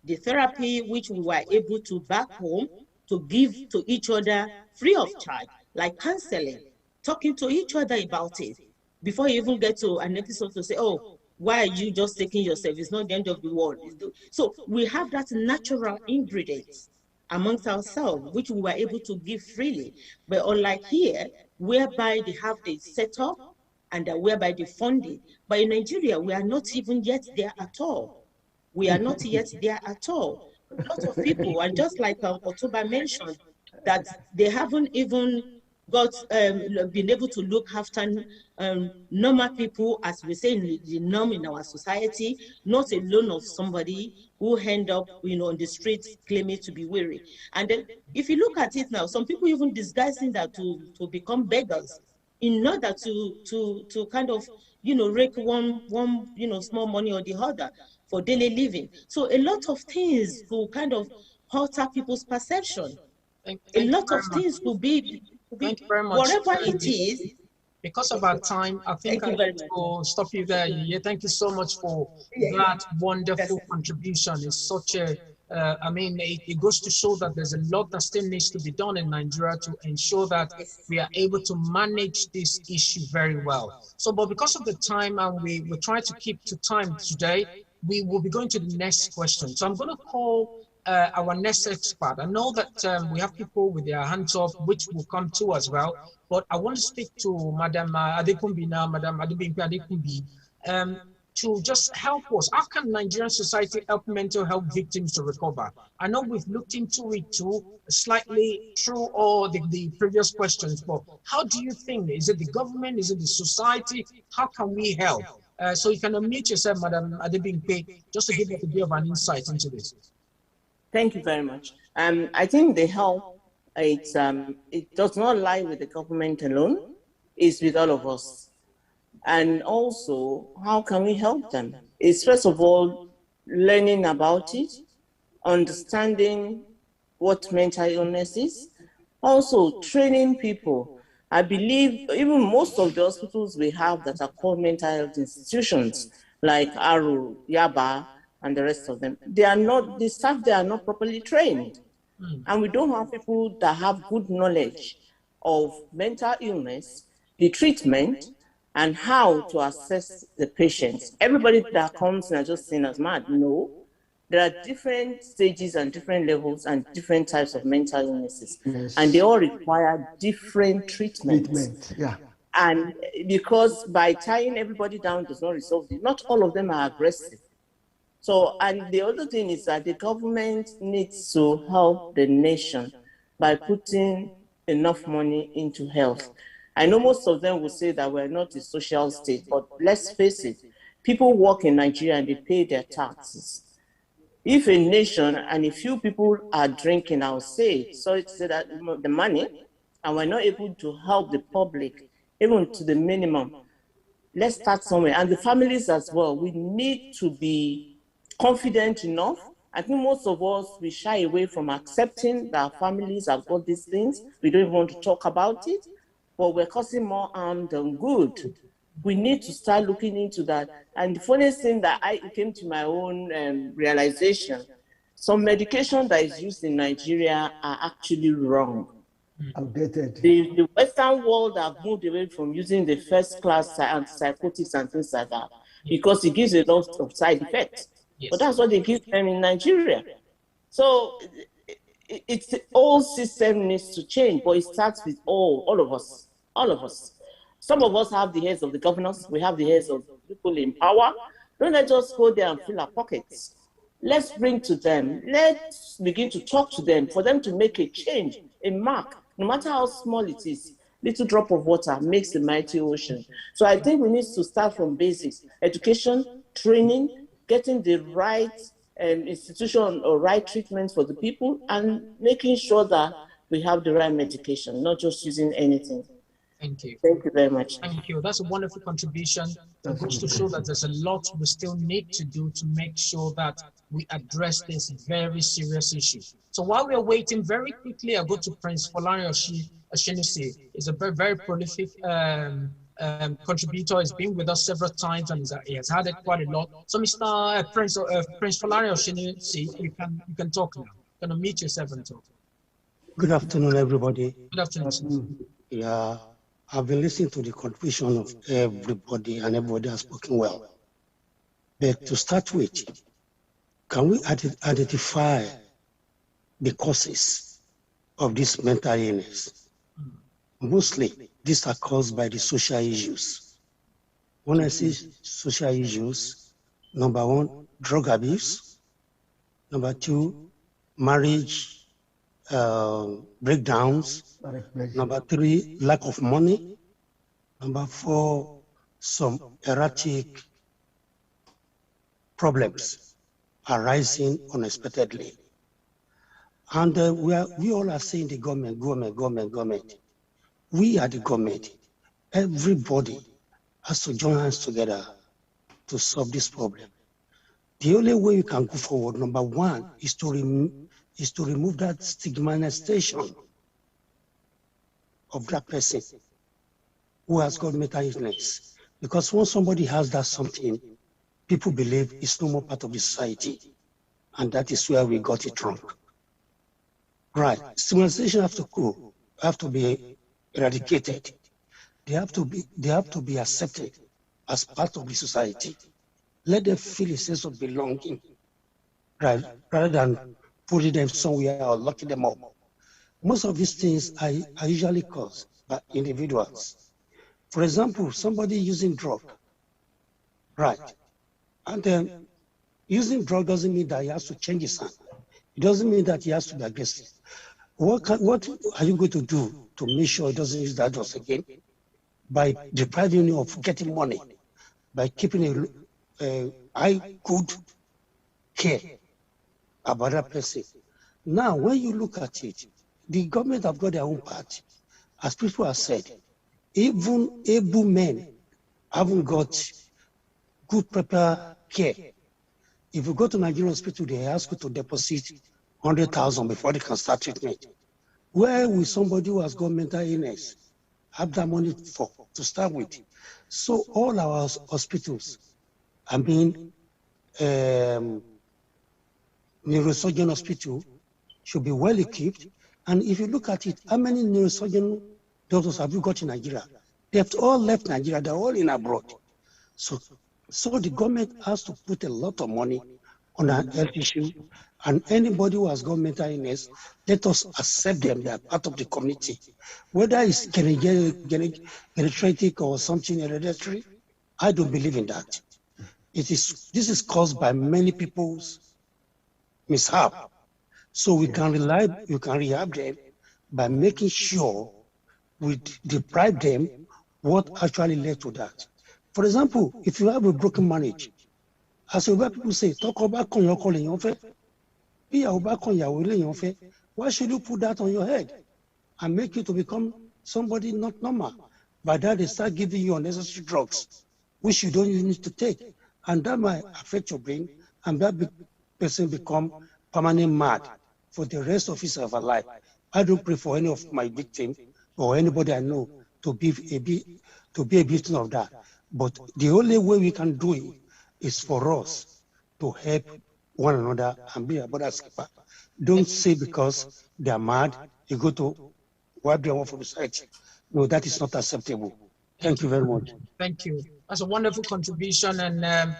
The therapy which we were able to back home to give to each other free of charge, like counseling, talking to each other about it, before you even get to an episode to say, oh, why are you just taking yourself? It's not the end of the world. So we have that natural ingredients amongst ourselves, which we were able to give freely. But unlike here, whereby they have the setup and whereby they fund it. But in Nigeria, we are not even yet there at all. We are not yet there at all. A lot of people, and just like Otoba mentioned, that they haven't even been able to look after normal people, as we say, in the norm in our society, not alone of somebody who end up, on the streets claiming to be weary. And then if you look at it now, some people even disguising that to become beggars in order to kind of, rake one small money or the other for daily living. So a lot of things to kind of alter people's perception. A lot of things could be Thank you very much. Whatever it is. Because of our time, I think I will stop you there. Yeah, thank you so much for that wonderful contribution. It's such a, it goes to show that there's a lot that still needs to be done in Nigeria to ensure that we are able to manage this issue very well. So, but because of the time, and we try to keep to time today, we will be going to the next question. So I'm going to call our next expert. I know that we have people with their hands up, which will come to as well, but I want to speak to Madam Adekumbi now, Madam Adebimpe Adekumbi, to just help us. How can Nigerian society help mental health victims to recover? I know we've looked into it too, slightly through all the previous questions, but how do you think? Is it the government? Is it the society? How can we help? So you can unmute yourself, Madam Adebimpe, just to give us a bit of an insight into this. Thank you very much. I think the help, it does not lie with the government alone, it's with all of us. And also, how can we help them? It's first of all, learning about it, understanding what mental illness is, also training people. I believe even most of the hospitals we have that are called mental health institutions, like Aru, Yaba, and the rest of them, the staff there are not properly trained. And we don't have people that have good knowledge of mental illness, the treatment, and how to assess the patients. Everybody that comes in are just seen as mad. No, there are different stages and different levels and different types of mental illnesses. Yes. And they all require different treatments. Yeah. And because by tying everybody down does not resolve it, not all of them are aggressive. So, and the other thing is that the government needs to help the nation by putting enough money into health. I know most of them will say that we're not a social state, but let's face it, people work in Nigeria and they pay their taxes. If a nation and a few people are drinking, I'll say, sorry to say that, the money, and we're not able to help the public, even to the minimum, let's start somewhere. And the families as well, we need to be confident enough. I think most of us, we shy away from accepting that our families have got these things. We don't even want to talk about it, but we're causing more harm than good. We need to start looking into that. And the funniest thing that it came to my own realization, some medication that is used in Nigeria are actually wrong. Outdated. The Western world have moved away from using the first-class antipsychotics and things like that because it gives a lot of side effects. Yes. But that's what they give them in Nigeria. So it's the whole system needs to change, but it starts with all of us, all of us. Some of us have the heads of the governors. We have the heads of people in power. Don't let us go there and fill our pockets. Let's bring to them. Let's begin to talk to them for them to make a change, a mark, no matter how small it is. Little drop of water makes the mighty ocean. So I think we need to start from basics: education, training, getting the right institution or right treatment for the people, and making sure that we have the right medication, not just using anything. Thank you. Thank you very much. Thank you. That's a wonderful contribution. It goes to show that there's a lot we still need to do to make sure that we address this very serious issue. So while we are waiting, very quickly, I'll go to Prince Folani Oshinisi. He's a very, very prolific contributor. He's been with us several times and he has had it quite a lot. So Mr. Prince Folani Oshinisi, you can talk now. You're going to meet yourself and talk. Good afternoon, everybody. Good afternoon. Yeah, I've been listening to the contribution of everybody and everybody has spoken well. But to start with, can we identify the causes of this mental illness? Mostly, these are caused by the social issues. When I say social issues, number one, drug abuse. Number two, marriage breakdowns. Number three, lack of money. Number four, some erratic problems arising unexpectedly. And we all are saying the government. We are the government. Everybody has to join hands together to solve this problem. The only way we can go forward, number one, is to remove that stigmatization of that person who has got mental illness. Because once somebody has that something, people believe it's no more part of the society. And that is where we got it wrong. Right. Stigmatization have to be eradicated. They have to be accepted as part of the society. Let them feel a sense of belonging, right? Rather than putting them somewhere or locking them up. Most of these things are usually caused by individuals. For example, somebody using drug, right? And then using drug doesn't mean that he has to change his hand. It doesn't mean that he has to be aggressive. What are you going to do to make sure he doesn't use that drugs again? By depriving him of getting money, by keeping a good care about that person. Now, when you look at it, the government have got their own part. As people have said, even able men haven't got good proper care. If you go to Nigerian hospital, they ask you to deposit 100,000 before they can start treatment. Where will somebody who has got mental illness have that money to start with? So all our hospitals, I mean, neurosurgeon hospital should be well equipped. And if you look at it, how many neurosurgeon doctors have you got in Nigeria? They've all left Nigeria, they're all in abroad. So the government has to put a lot of money on a health issue, and anybody who has got mental illness, let us accept them. They are part of the community. Whether it's genetic or something hereditary, I don't believe in that. This is caused by many people's mishap. So we can rehab them by making sure we deprive them what actually led to that. For example, if you have a broken marriage, as Yoruba people say, talk about why should you put that on your head and make you to become somebody not normal? By that, they start giving you unnecessary drugs, which you don't even need to take. And that might affect your brain, and that person become permanently mad for the rest of his life. I don't pray for any of my victims or anybody I know to be a victim of that. But the only way we can do it is for us to help one another and be a brother's keeper. Don't say because they are mad, you go to wipe them off from society. No, that is not acceptable. Thank you very much. Thank you. That's a wonderful contribution. And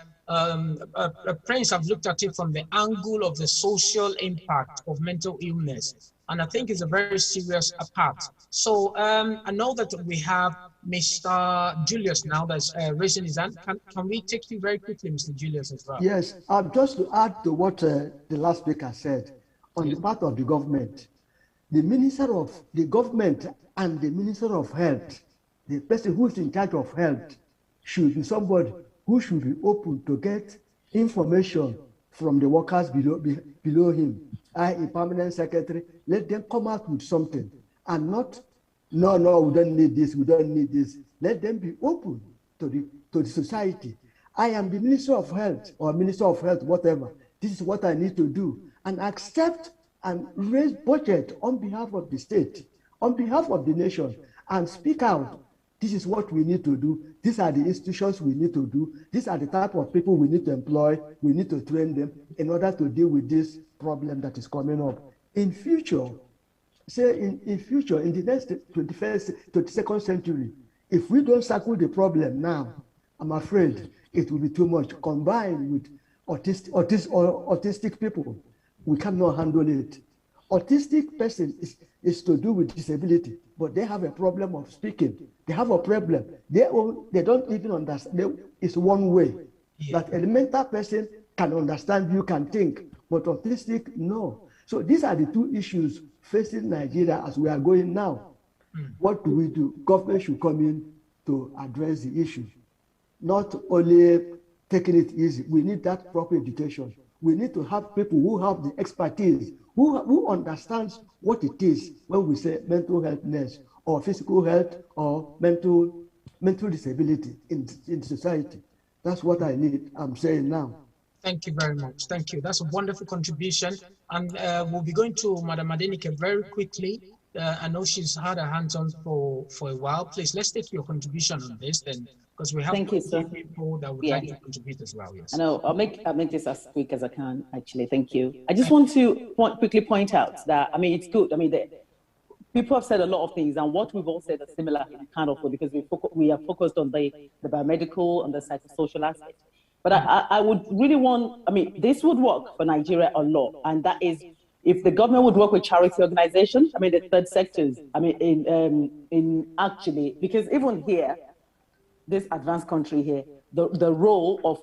Prince, I've looked at it from the angle of the social impact of mental illness. And I think it's a very serious part. So I know that we have Mr. Julius now that's raising his hand. Can we take you very quickly, Mr. Julius, as well? Yes, just to add to what the last speaker said, on the part of the government, the government and the Minister of Health, the person who is in charge of health, should be somebody who should be open to get information from the workers below him, i.e. permanent secretary. Let them come out with something and not, no, we don't need this, we don't need this. Let them be open to the society. I am the Minister of Health or Minister of Health, whatever. This is what I need to do. And accept and raise budget on behalf of the state, on behalf of the nation, and speak out. This is what we need to do. These are the institutions we need to do. These are the type of people we need to employ. We need to train them in order to deal with this problem that is coming up. In future, say in future, in the next 22nd century, if we don't tackle the problem now, I'm afraid it will be too much. Combined with autistic people, we cannot handle it. Autistic person is to do with disability, but they have a problem of speaking. They have a problem. They don't even understand. It's one way. Yeah. That a mental person can understand, you can think, but autistic, no. So these are the two issues facing Nigeria as we are going now. What do we do? Government should come in to address the issue. Not only taking it easy. We need that proper education. We need to have people who have the expertise, who understands what it is when we say mental healthness or physical health or mental disability in society. That's what I'm saying now. Thank you very much. Thank you. That's a wonderful contribution. And we'll be going to Madam Adenike very quickly. I know she's had her hands on for a while. Please, let's take your contribution on this then, because we have people that would like to contribute as well. Yes. I know. I'll make this as quick as I can, actually. Thank you. I just want to quickly point out that, I mean, it's good. I mean, people have said a lot of things, and what we've all said is similar in kind of way, because we are focused on the biomedical and the psychosocial aspect. But I would really want, I mean, this would work for Nigeria a lot, and that is if the government would work with charity organizations, I mean, the third sectors, I mean, in actually, because even here, this advanced country here, the role of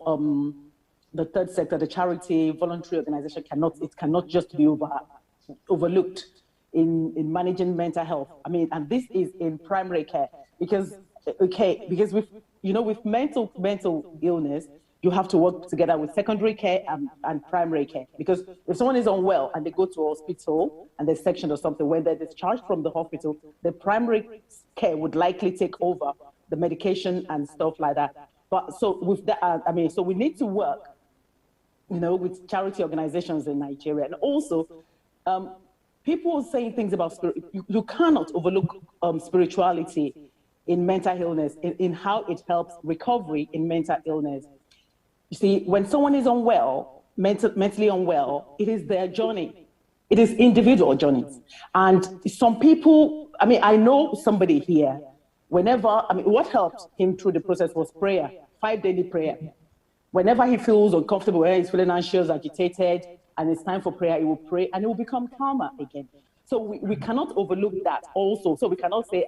the third sector, the charity, voluntary organization cannot just be overlooked in managing mental health. I mean, and this is in primary care because with mental illness, you have to work together with secondary care and primary care. Because if someone is unwell and they go to a hospital and they're sectioned or something, when they're discharged from the hospital, the primary care would likely take over the medication and stuff like that. But so with that, so we need to work, with charity organizations in Nigeria. And also, people saying things about you cannot overlook spirituality in mental illness, in how it helps recovery in mental illness. You see, when someone is unwell, mentally unwell, it is their journey. It is individual journeys. And some people, I know somebody here, what helped him through the process was prayer, 5 daily prayer. Whenever he feels uncomfortable, whenever he's feeling anxious, agitated, and it's time for prayer, he will pray and he will become calmer again. So we cannot overlook that also. So we cannot say,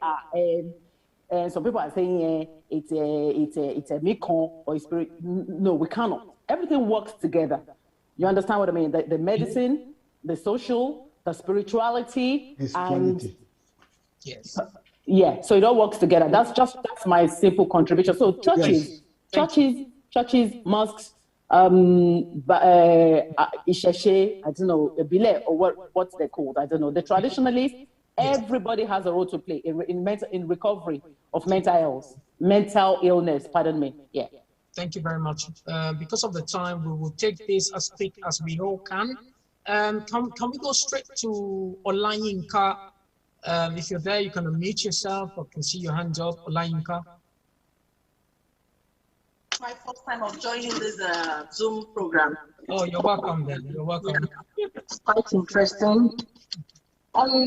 some people are saying it's a mikon or a spirit. No, we cannot. Everything works together. You understand what I mean? The medicine, the social, the spirituality, and yes, yeah. So it all works together. That's my simple contribution. So churches, mosques, Isheshe, I don't know, Bile, or what's they called? I don't know. The traditionalists. Everybody has a role to play in recovery of mental illness. Pardon me. Yeah. Thank you very much. Because of the time, we will take this as quick as we all can. Can we go straight to Olaifa? If you're there, you can unmute yourself or can see your hand up. Olaifa. My first time of joining this Zoom program. Oh, you're welcome then. You're welcome. It's quite interesting.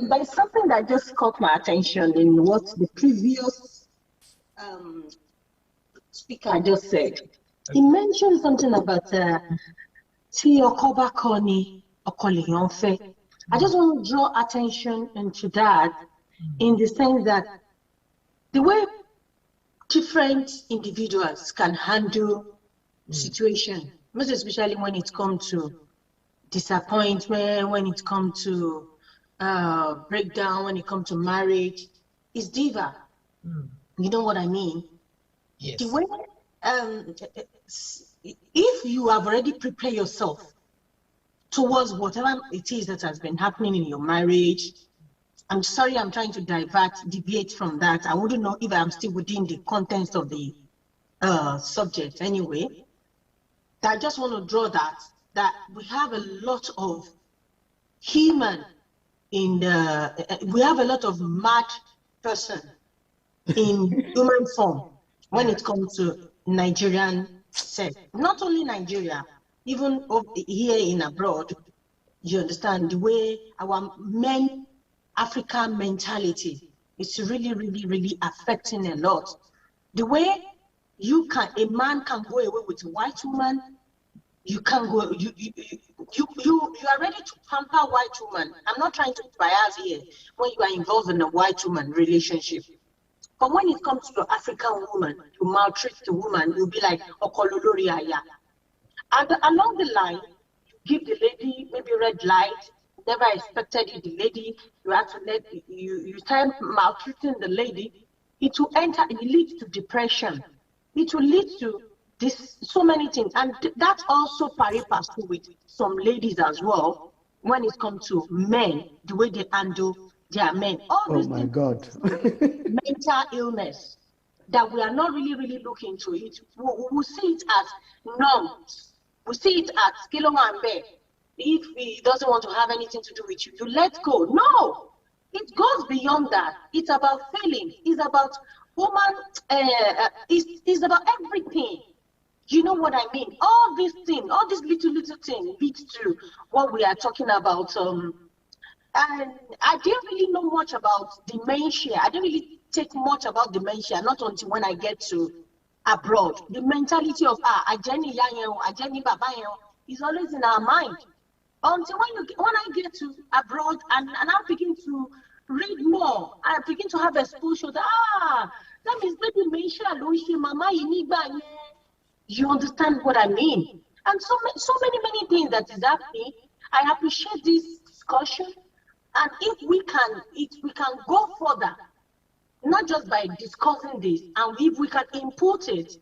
There's something that just caught my attention in what the previous speaker just said. He mentioned something about Tiokobakoni Okoliyonfe. I just want to draw attention into that in the sense that the way different individuals can handle situation, most especially when it comes to disappointment, when it comes to breakdown, when it comes to marriage, is diva. You know what I mean? Yes. The way, if you have already prepared yourself towards whatever it is that has been happening in your marriage, I'm sorry, I'm trying to deviate from that. I wouldn't know if I'm still within the contents of the subject anyway. I just want to draw that we have a lot of human we have a lot of mad person in human form when it comes to Nigerian sex. Not only Nigeria, even here in abroad, you understand the way our African mentality is really, really, really affecting a lot. The way a man can go away with a white woman, you can't go, you are ready to pamper white woman. I'm not trying to bias here when you are involved in a white woman relationship. But when it comes to African woman, you maltreat the woman, you'll be like, Okololori Aya. And along the line, you give the lady maybe red light, never expected it, the lady, you have to you start maltreating the lady, it will lead to depression. It will lead to so many things, and that also pari passu with some ladies as well when it comes to men, the way they handle their men. All these things, God. mental illness that we are not really looking into it. We see it as norms. We see it as kilo and bear. If he doesn't want to have anything to do with you, you let go. No, it goes beyond that. It's about feelings. It's about woman. It's about everything. You know what I mean? All these things, all these little things leads to what we are talking about. And I didn't really know much about dementia. I didn't really take much about dementia, not until when I get to abroad. The mentality of Ajeni Yanyo, Ajeni Babayo is always in our mind. Until when I get to abroad and I begin to read more, I begin to have exposure that that means maybe dementia, Mama, you understand what I mean? And so many things that is happening. I appreciate this discussion, and if we can go further, not just by discussing this, and if we can input it,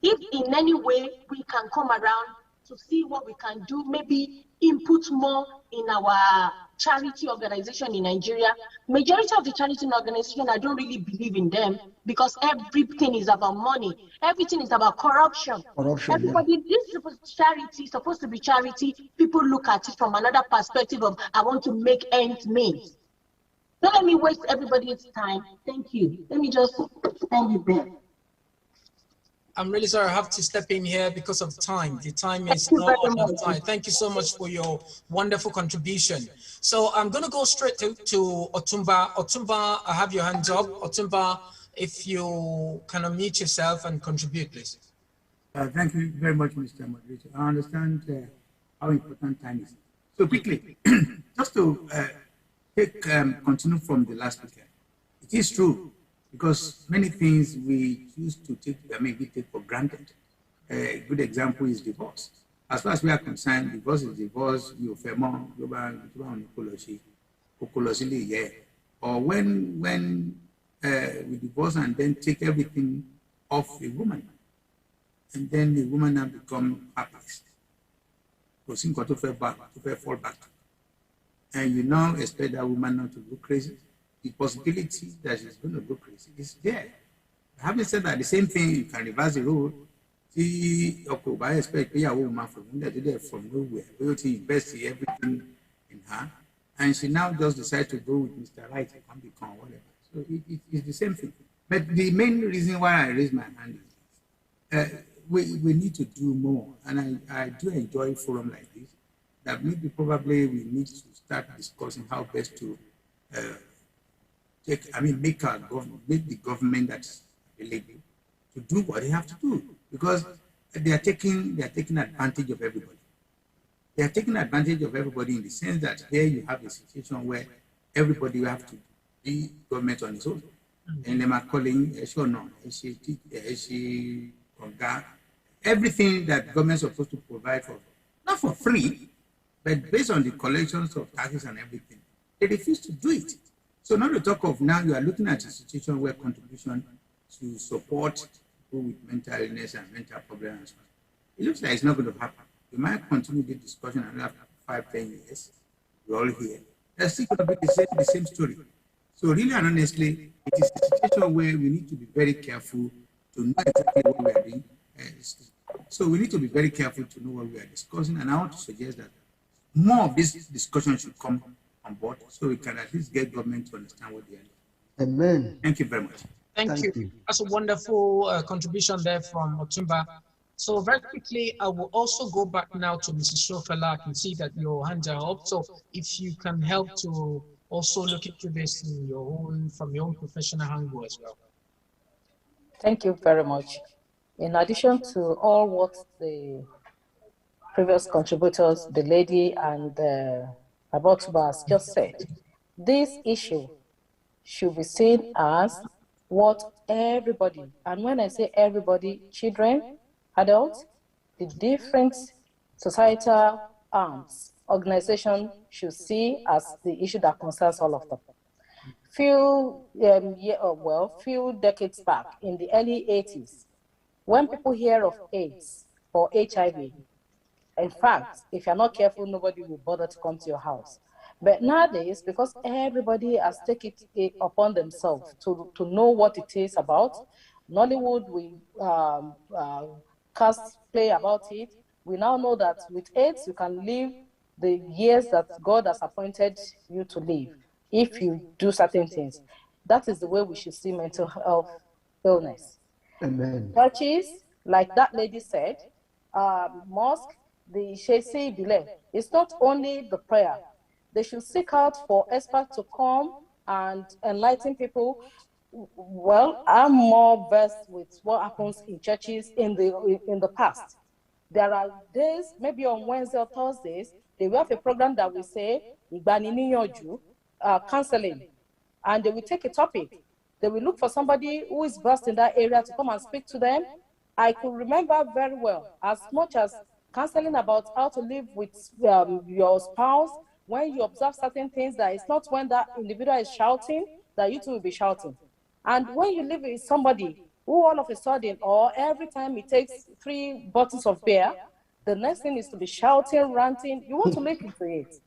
if in any way we can come around to see what we can do, maybe input more in our charity organization in Nigeria. Majority of the charity organization, I don't really believe in them because everything is about money. Everything is about corruption. Everybody, this charity is supposed to be charity. People look at it from another perspective of, I want to make ends meet. Don't let me waste everybody's time. Thank you. Let me just end it there. I'm really sorry I have to step in here because of time. The time is not on time. Thank you so much for your wonderful contribution. So I'm going to go straight to Otumba. Otumba, I have your hands up. Otumba, if you can unmute yourself and contribute, please. Thank you very much, Mr. Moderator. I understand how important time is. So quickly, just to continue from the last speaker, it is true because many things we choose to take, we take for granted. A good example is divorce. As far as we are concerned, divorce is divorce. You femo global or when we divorce and then take everything off a woman, and then the woman now become helpless. To fall back. And you now expect that woman not to go crazy. The possibility that she's going to go crazy is there. Having said that, the same thing, you can reverse the role. I expect a woman from nowhere, to invest everything in her, and she now just decides to go with Mr. Right and become whatever. So it's the same thing. But the main reason why I raise my hand is we need to do more, and I do enjoy a forum like this. That maybe probably we need to start discussing how best to make the government that's available to do what they have to do, because they are taking advantage of everybody. They are taking advantage of everybody in the sense that here you have a situation where everybody will have to be government on its own. And them are calling everything that government is supposed to provide for, not for free, but based on the collections of taxes and everything. They refuse to do it. So now to talk of now, you are looking at a situation where contribution to support people with mental illness and mental problems, it looks like it's not going to happen. We might continue the discussion another 5-10 years. We're all here. That's still going to be the same story. So really and honestly, it is a situation where we need to be very careful to know exactly what we are doing. So we need to be very careful to know what we are discussing. And I want to suggest that more of this discussion should come on board so we can at least get government to understand what they are doing. Amen. Thank you very much. Thank you. That's a wonderful contribution there from Otumba. So very quickly, I will also go back now to Mrs. Shofela. I can see that your hands are up. So if you can help to also look into this from your own professional angle as well. Thank you very much. In addition to all what the previous contributors, the lady and Abiola has just said, this issue should be seen as what everybody, and when I say everybody, children, adults, the different societal arms, organization should see as the issue that concerns all of them. Few decades back, in the early 80s, when people hear of AIDS or HIV, in fact, if you're not careful, nobody will bother to come to your house. But nowadays, because everybody has taken it upon themselves to know what it is about, Nollywood will cast play about it. We now know that with AIDS, you can live the years that God has appointed you to live if you do certain things. That is the way we should see mental health illness. Amen. Churches, like that lady said, mosque, the Shesi Bile, it's not only the prayer. They should seek out for experts to come and enlighten people. Well, I'm more versed with what happens in churches in the past. There are days, maybe on Wednesday or Thursdays, they will have a program that we say, counseling, and they will take a topic. They will look for somebody who is versed in that area to come and speak to them. I could remember very well, as much as counseling about how to live with your spouse, when you observe certain things, that it's not when that individual is shouting that you too will be shouting. And when you live with somebody who all of a sudden, or every time he takes 3 bottles of beer, the next thing is to be shouting, ranting, you want to look into it.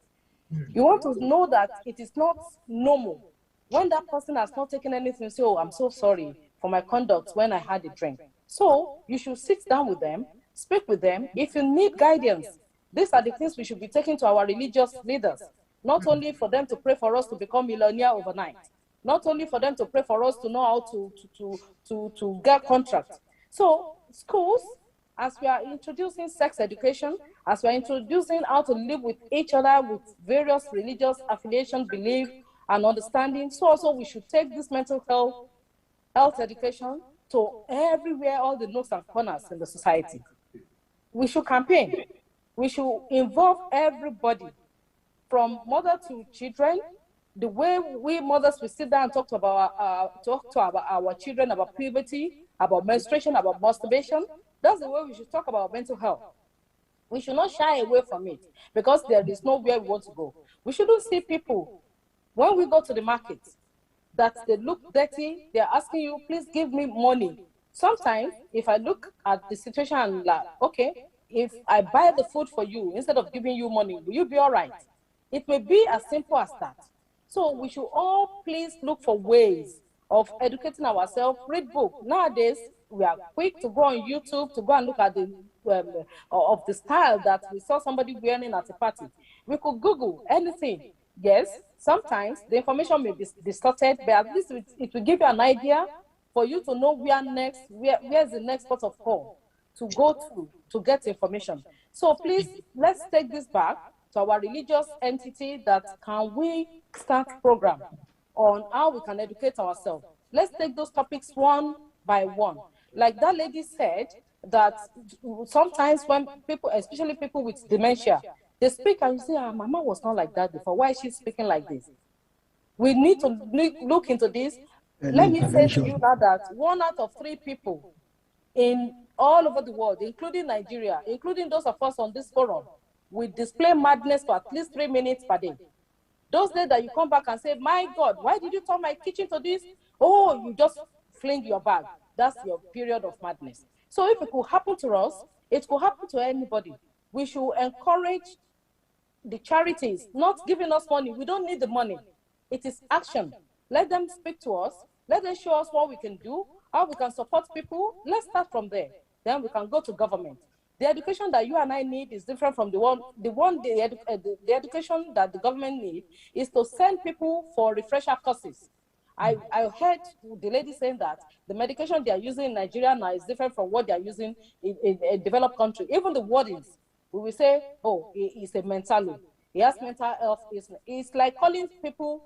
You want to know that it is not normal. When that person has not taken anything, say, oh, I'm so sorry for my conduct when I had a drink. So you should sit down with them, speak with them. If you need guidance, these are the things we should be taking to our religious leaders, not only for them to pray for us to become millionaire overnight, not only for them to pray for us to know how to get contracts. So schools, as we are introducing sex education, as we are introducing how to live with each other with various religious affiliation, belief, and understanding, so also we should take this mental health education to everywhere, all the nooks and corners in the society. We should campaign. We should involve everybody, from mother to children. The way we mothers will sit down and talk to our children about puberty, about menstruation, about masturbation. That's the way we should talk about mental health. We should not shy away from it because there is nowhere we want to go. We shouldn't see people when we go to the market that they look dirty. They're asking you, please give me money. Sometimes, if I look at the situation and like, okay, if I buy the food for you instead of giving you money, will you be all right? It may be as simple as that. So we should all please look for ways of educating ourselves, read books. Nowadays, we are quick to go on YouTube to go and look at the of the style that we saw somebody wearing at a party. We could Google anything. Yes, sometimes the information may be distorted, but at least it will give you an idea for you to know where's the next port of call to go to get information. So please, let's take this back to our religious entity that can we start program on how we can educate ourselves. Let's take those topics one by one. Like that lady said, that sometimes when people, especially people with dementia, they speak and you say, Mama was not like that before. Why is she speaking like this? We need to look into this. Let me say to you now that 1 out of 3 people in all over the world, including Nigeria, including those of us on this forum, we display madness for at least 3 minutes per day. Those days that you come back and say, my God, why did you turn my kitchen to this? Oh, you just fling your bag. That's your period of madness. So if it could happen to us, it could happen to anybody. We should encourage the charities, not giving us money. We don't need the money. It is action. Let them speak to us. Let them show us what we can do, how we can support people. Let's start from there. Then we can go to government. The education that you and I need is different from the education that the government needs is to send people for refresher courses. I heard the lady saying that the medication they are using in Nigeria now is different from what they are using in a developed country. Even the wordings, we will say, oh, he's a mental. He has mental health. It's like calling people,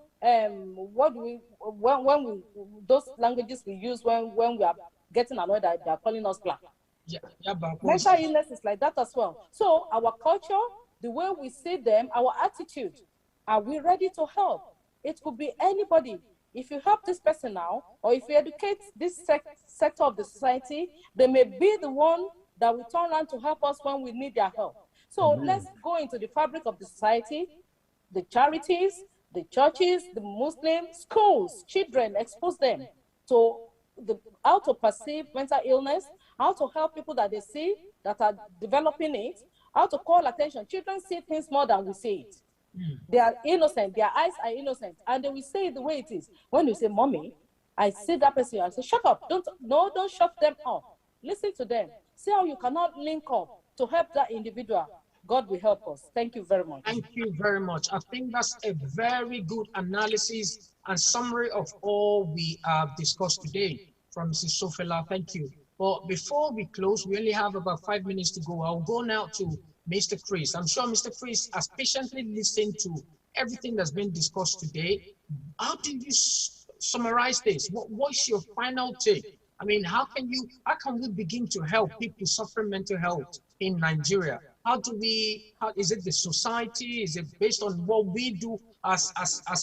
those languages we use when we are getting annoyed that they are calling us black. Mental illness is like that as well. So our culture, the way we see them, our attitude, are we ready to help? It could be anybody. If you help this person now, or if you educate this sector of the society, they may be the one that will turn around to help us when we need their help. So let's go into the fabric of the society, the charities, the churches, the Muslim schools, children, expose them to how to perceive mental illness, how to help people that they see that are developing it, how to call attention. Children see things more than we see it. They are innocent, their eyes are innocent, and they will say it the way it is. When you say, Mommy, I see that person, I say, shut up, don't shut them up. Listen to them. See how you cannot link up to help that individual. God will help us. Thank you very much. Thank you very much. I think that's a very good analysis and summary of all we have discussed today from Mrs. Sofela. Thank you. But before we close, we only have about 5 minutes to go. I'll go now to Mr. Chris. I'm sure Mr. Chris has patiently listened to everything that's been discussed today. How do you summarize this? What's your final take? I mean, how can we begin to help people suffering mental health in Nigeria? Is it the society? Is it based on what we do as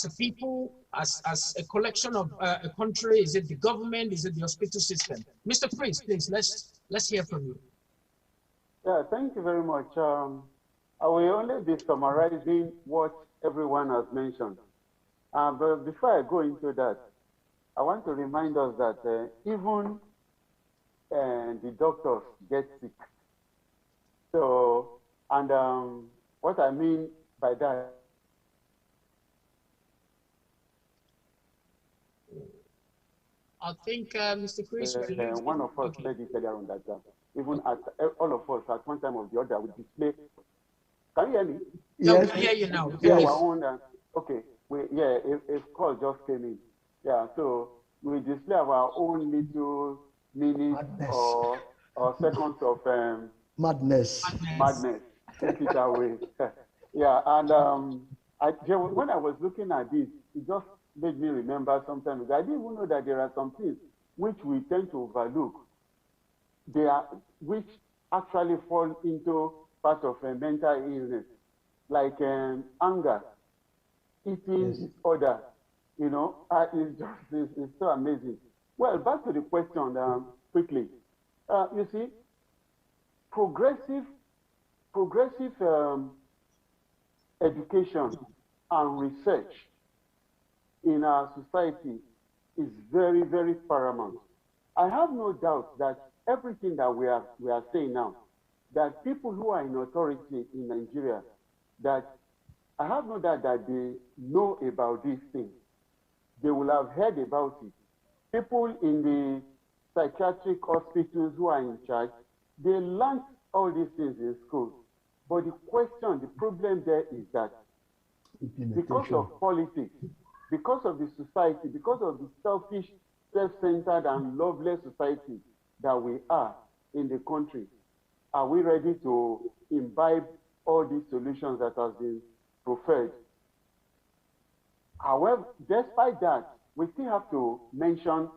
a people, as a collection of a country? Is it the government? Is it the hospital system? Mr. Chris, please, let's hear from you. Yeah, thank you very much. I will only be summarizing what everyone has mentioned. But before I go into that, I want to remind us that even the doctors get sick. So, and what I mean by that, I think, Mr. Chris, one of us said it earlier on that even at all of us at one time or the other would display. Can you hear me? Yes. I can hear you now. Yes. Our own, okay. A call just came in. Yeah, so we display our own little minutes or seconds of madness. Take it away. Yeah, and when I was looking at this, it just made me remember sometimes. I didn't even know that there are some things which we tend to overlook, which actually fall into part of a mental illness, like anger, eating disorder. You know, it's so amazing. Well, back to the question quickly. You see, progressive education and research in our society is very, very paramount. I have no doubt that everything that we are saying now, that people who are in authority in Nigeria, that I have no doubt that they know about these things. They will have heard about it. People in the psychiatric hospitals who are in charge, they learned all these things in school. But the question, the problem there is that because of politics, because of the society, because of the selfish, self-centered and loveless society that we are in the country, are we ready to imbibe all these solutions that have been proffered? However, despite that, we still have to mention,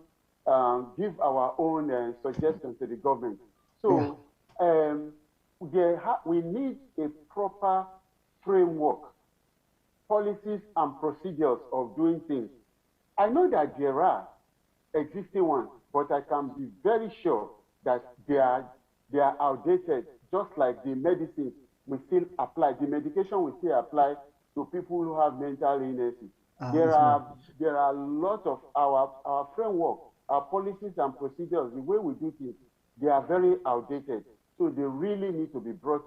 give our own suggestions to the government. So we need a proper framework, policies and procedures of doing things. I know that there are existing ones, but I can be very sure that they are outdated, just like the medicine we still apply, the medication we still apply to people who have mental illnesses. There are a lot of our framework, our policies and procedures, the way we do things, they are very outdated. So they really need to be brought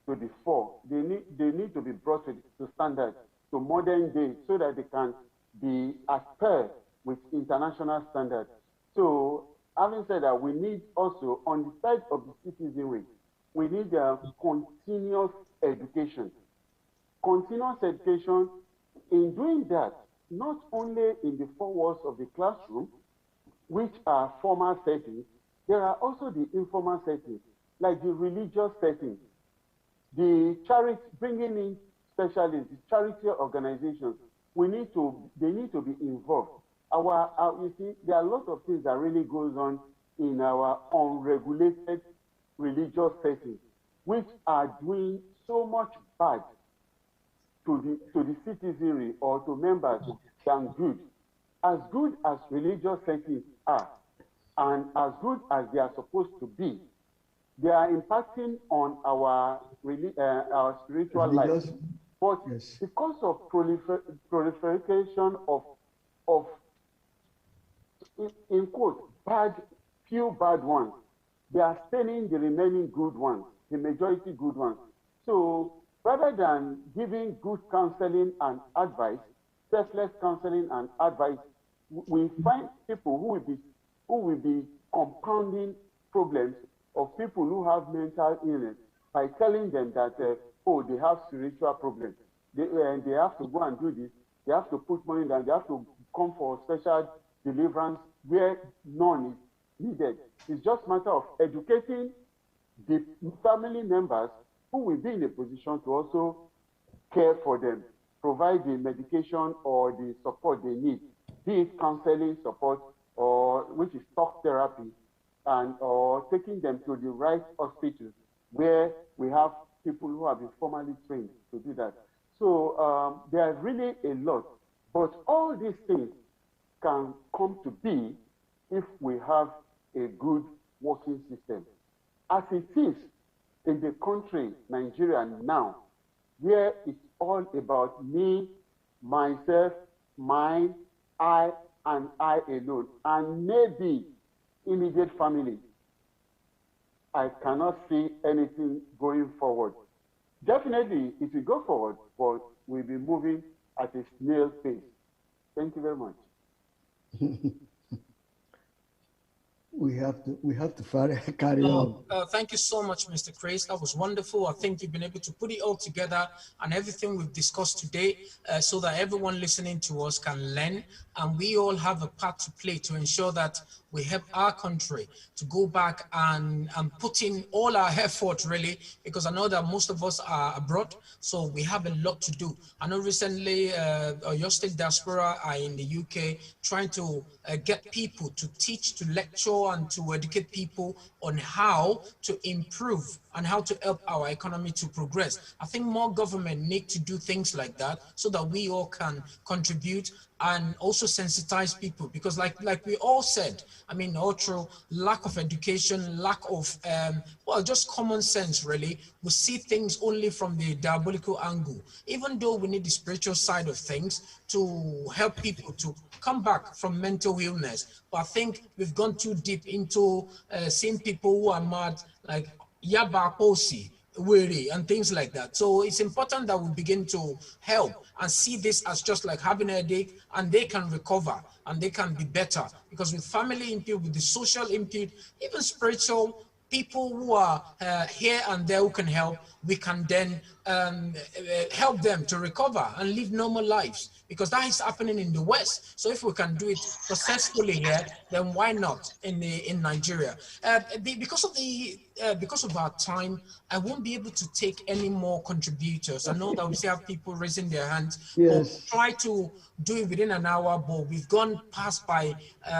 to the fore. They need to be brought to standard, to modern day, so that they can be as per with international standards. So having said that, we need also, on the side of the citizenry, we need continuous education. Continuous education. In doing that, not only in the four walls of the classroom, which are formal settings, there are also the informal settings, like the religious settings, the charity, bringing in specialists, the charity organizations. They need to be involved. You see, there are a lot of things that really goes on in our unregulated religious settings, which are doing so much bad to the citizenry or to members than good. As good as religious settings are, and as good as they are supposed to be, they are impacting on our spiritual life. But because of proliferation of in quote, few bad ones, they are staining the remaining good ones, the majority good ones. So rather than giving good counseling and advice, selfless counseling and advice, we find people who will be compounding problems of people who have mental illness by telling them that, they have spiritual problems. They have to go and do this. They have to put money down. They have to come for special deliverance where none is needed. It's just a matter of educating the family members who will be in a position to also care for them, provide the medication or the support they need, be it counseling support or which is talk therapy, or taking them to the right hospitals where we have people who have been formally trained to do that. So there are really a lot, but all these things can come to be if we have a good working system. As it is in the country, Nigeria now, where it's all about me, myself, mine, I, and I alone, and maybe immediate family, I cannot see anything going forward. Definitely, it will go forward, but we'll be moving at a snail pace. Thank you very much. we have to carry on. Thank you so much, Mr. Chris. That was wonderful. I think you've been able to put it all together and everything we've discussed today so that everyone listening to us can learn, and we all have a part to play to ensure that we help our country to go back and put in all our effort, really, because I know that most of us are abroad, so we have a lot to do. I know recently your state diaspora are in the UK trying to get people to teach, to lecture, and to educate people on how to improve and how to help our economy to progress. I think more government need to do things like that so that we all can contribute and also sensitize people, because like we all said, I mean, all through lack of education, lack of, well, just common sense, really. We see things only from the diabolical angle, even though we need the spiritual side of things to help people to come back from mental illness. But I think we've gone too deep into seeing people who are mad, like Yaba Posi, weary, and things like that. So it's important that we begin to help and see this as just like having a headache, and they can recover and they can be better. Because with family input, with the social input, even spiritual people who are here and there who can help, we can then help them to recover and live normal lives, because that is happening in the West. So if we can do it successfully here, then why not in Nigeria? Because of our time, I won't be able to take any more contributors. I know that we still have people raising their hands. Yes. We'll try to do it within an hour, but we've gone past by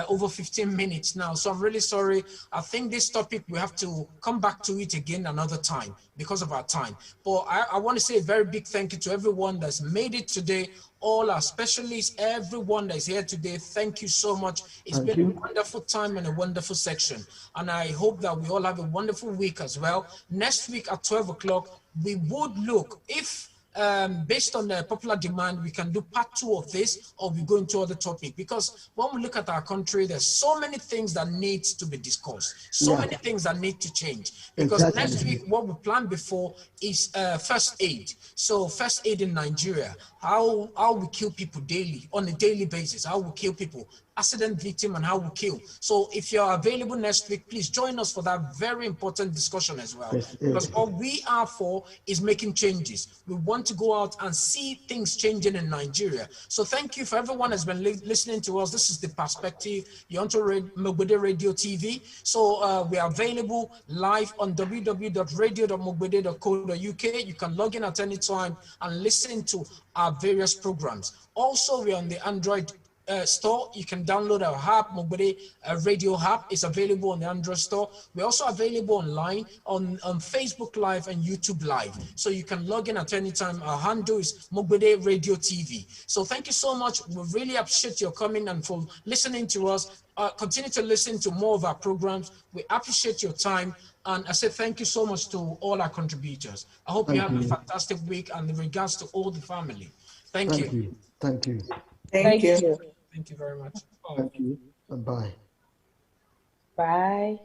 over 15 minutes now. So I'm really sorry. I think this topic, we have to come back to it again another time because of our time. But I want to say a very big thank you to everyone that's made it today, all our specialists, everyone that's here today. Thank you so much. It's been a wonderful time and a wonderful section. And I hope that we all have a wonderful week as well. Next week at 12 o'clock, we would look if based on the popular demand, we can do part 2 of this, or we go into other topic. Because when we look at our country, there's so many things that need to be discussed, so many things that need to change. Because next week, what we planned before is first aid. So first aid in Nigeria, how we kill people daily, on a daily basis, how we kill people, accident victim, and how we kill. So if you're available next week, please join us for that very important discussion as well. Because what we are for is making changes. We want to go out and see things changing in Nigeria. So thank you for everyone that's been listening to us. This is The Perspective. You're on to MogbedeRadioTv. So we are available live on www.radio.mogbede.co.uk. You can log in at any time and listen to our various programs. Also, we're on the Android store. You can download our app, MogbedeRadio Radio app. It's available on the Android store. We're also available online on Facebook Live and YouTube Live. So you can log in at any time. Our handle is MogbedeRadioTv. So thank you so much. We really appreciate your coming and for listening to us. Continue to listen to more of our programs. We appreciate your time. And I say thank you so much to all our contributors. I hope you have a fantastic week, and in regards to all the family. Thank you. Thank you. Thank you. Thank you very much. Thank you. Bye. Bye.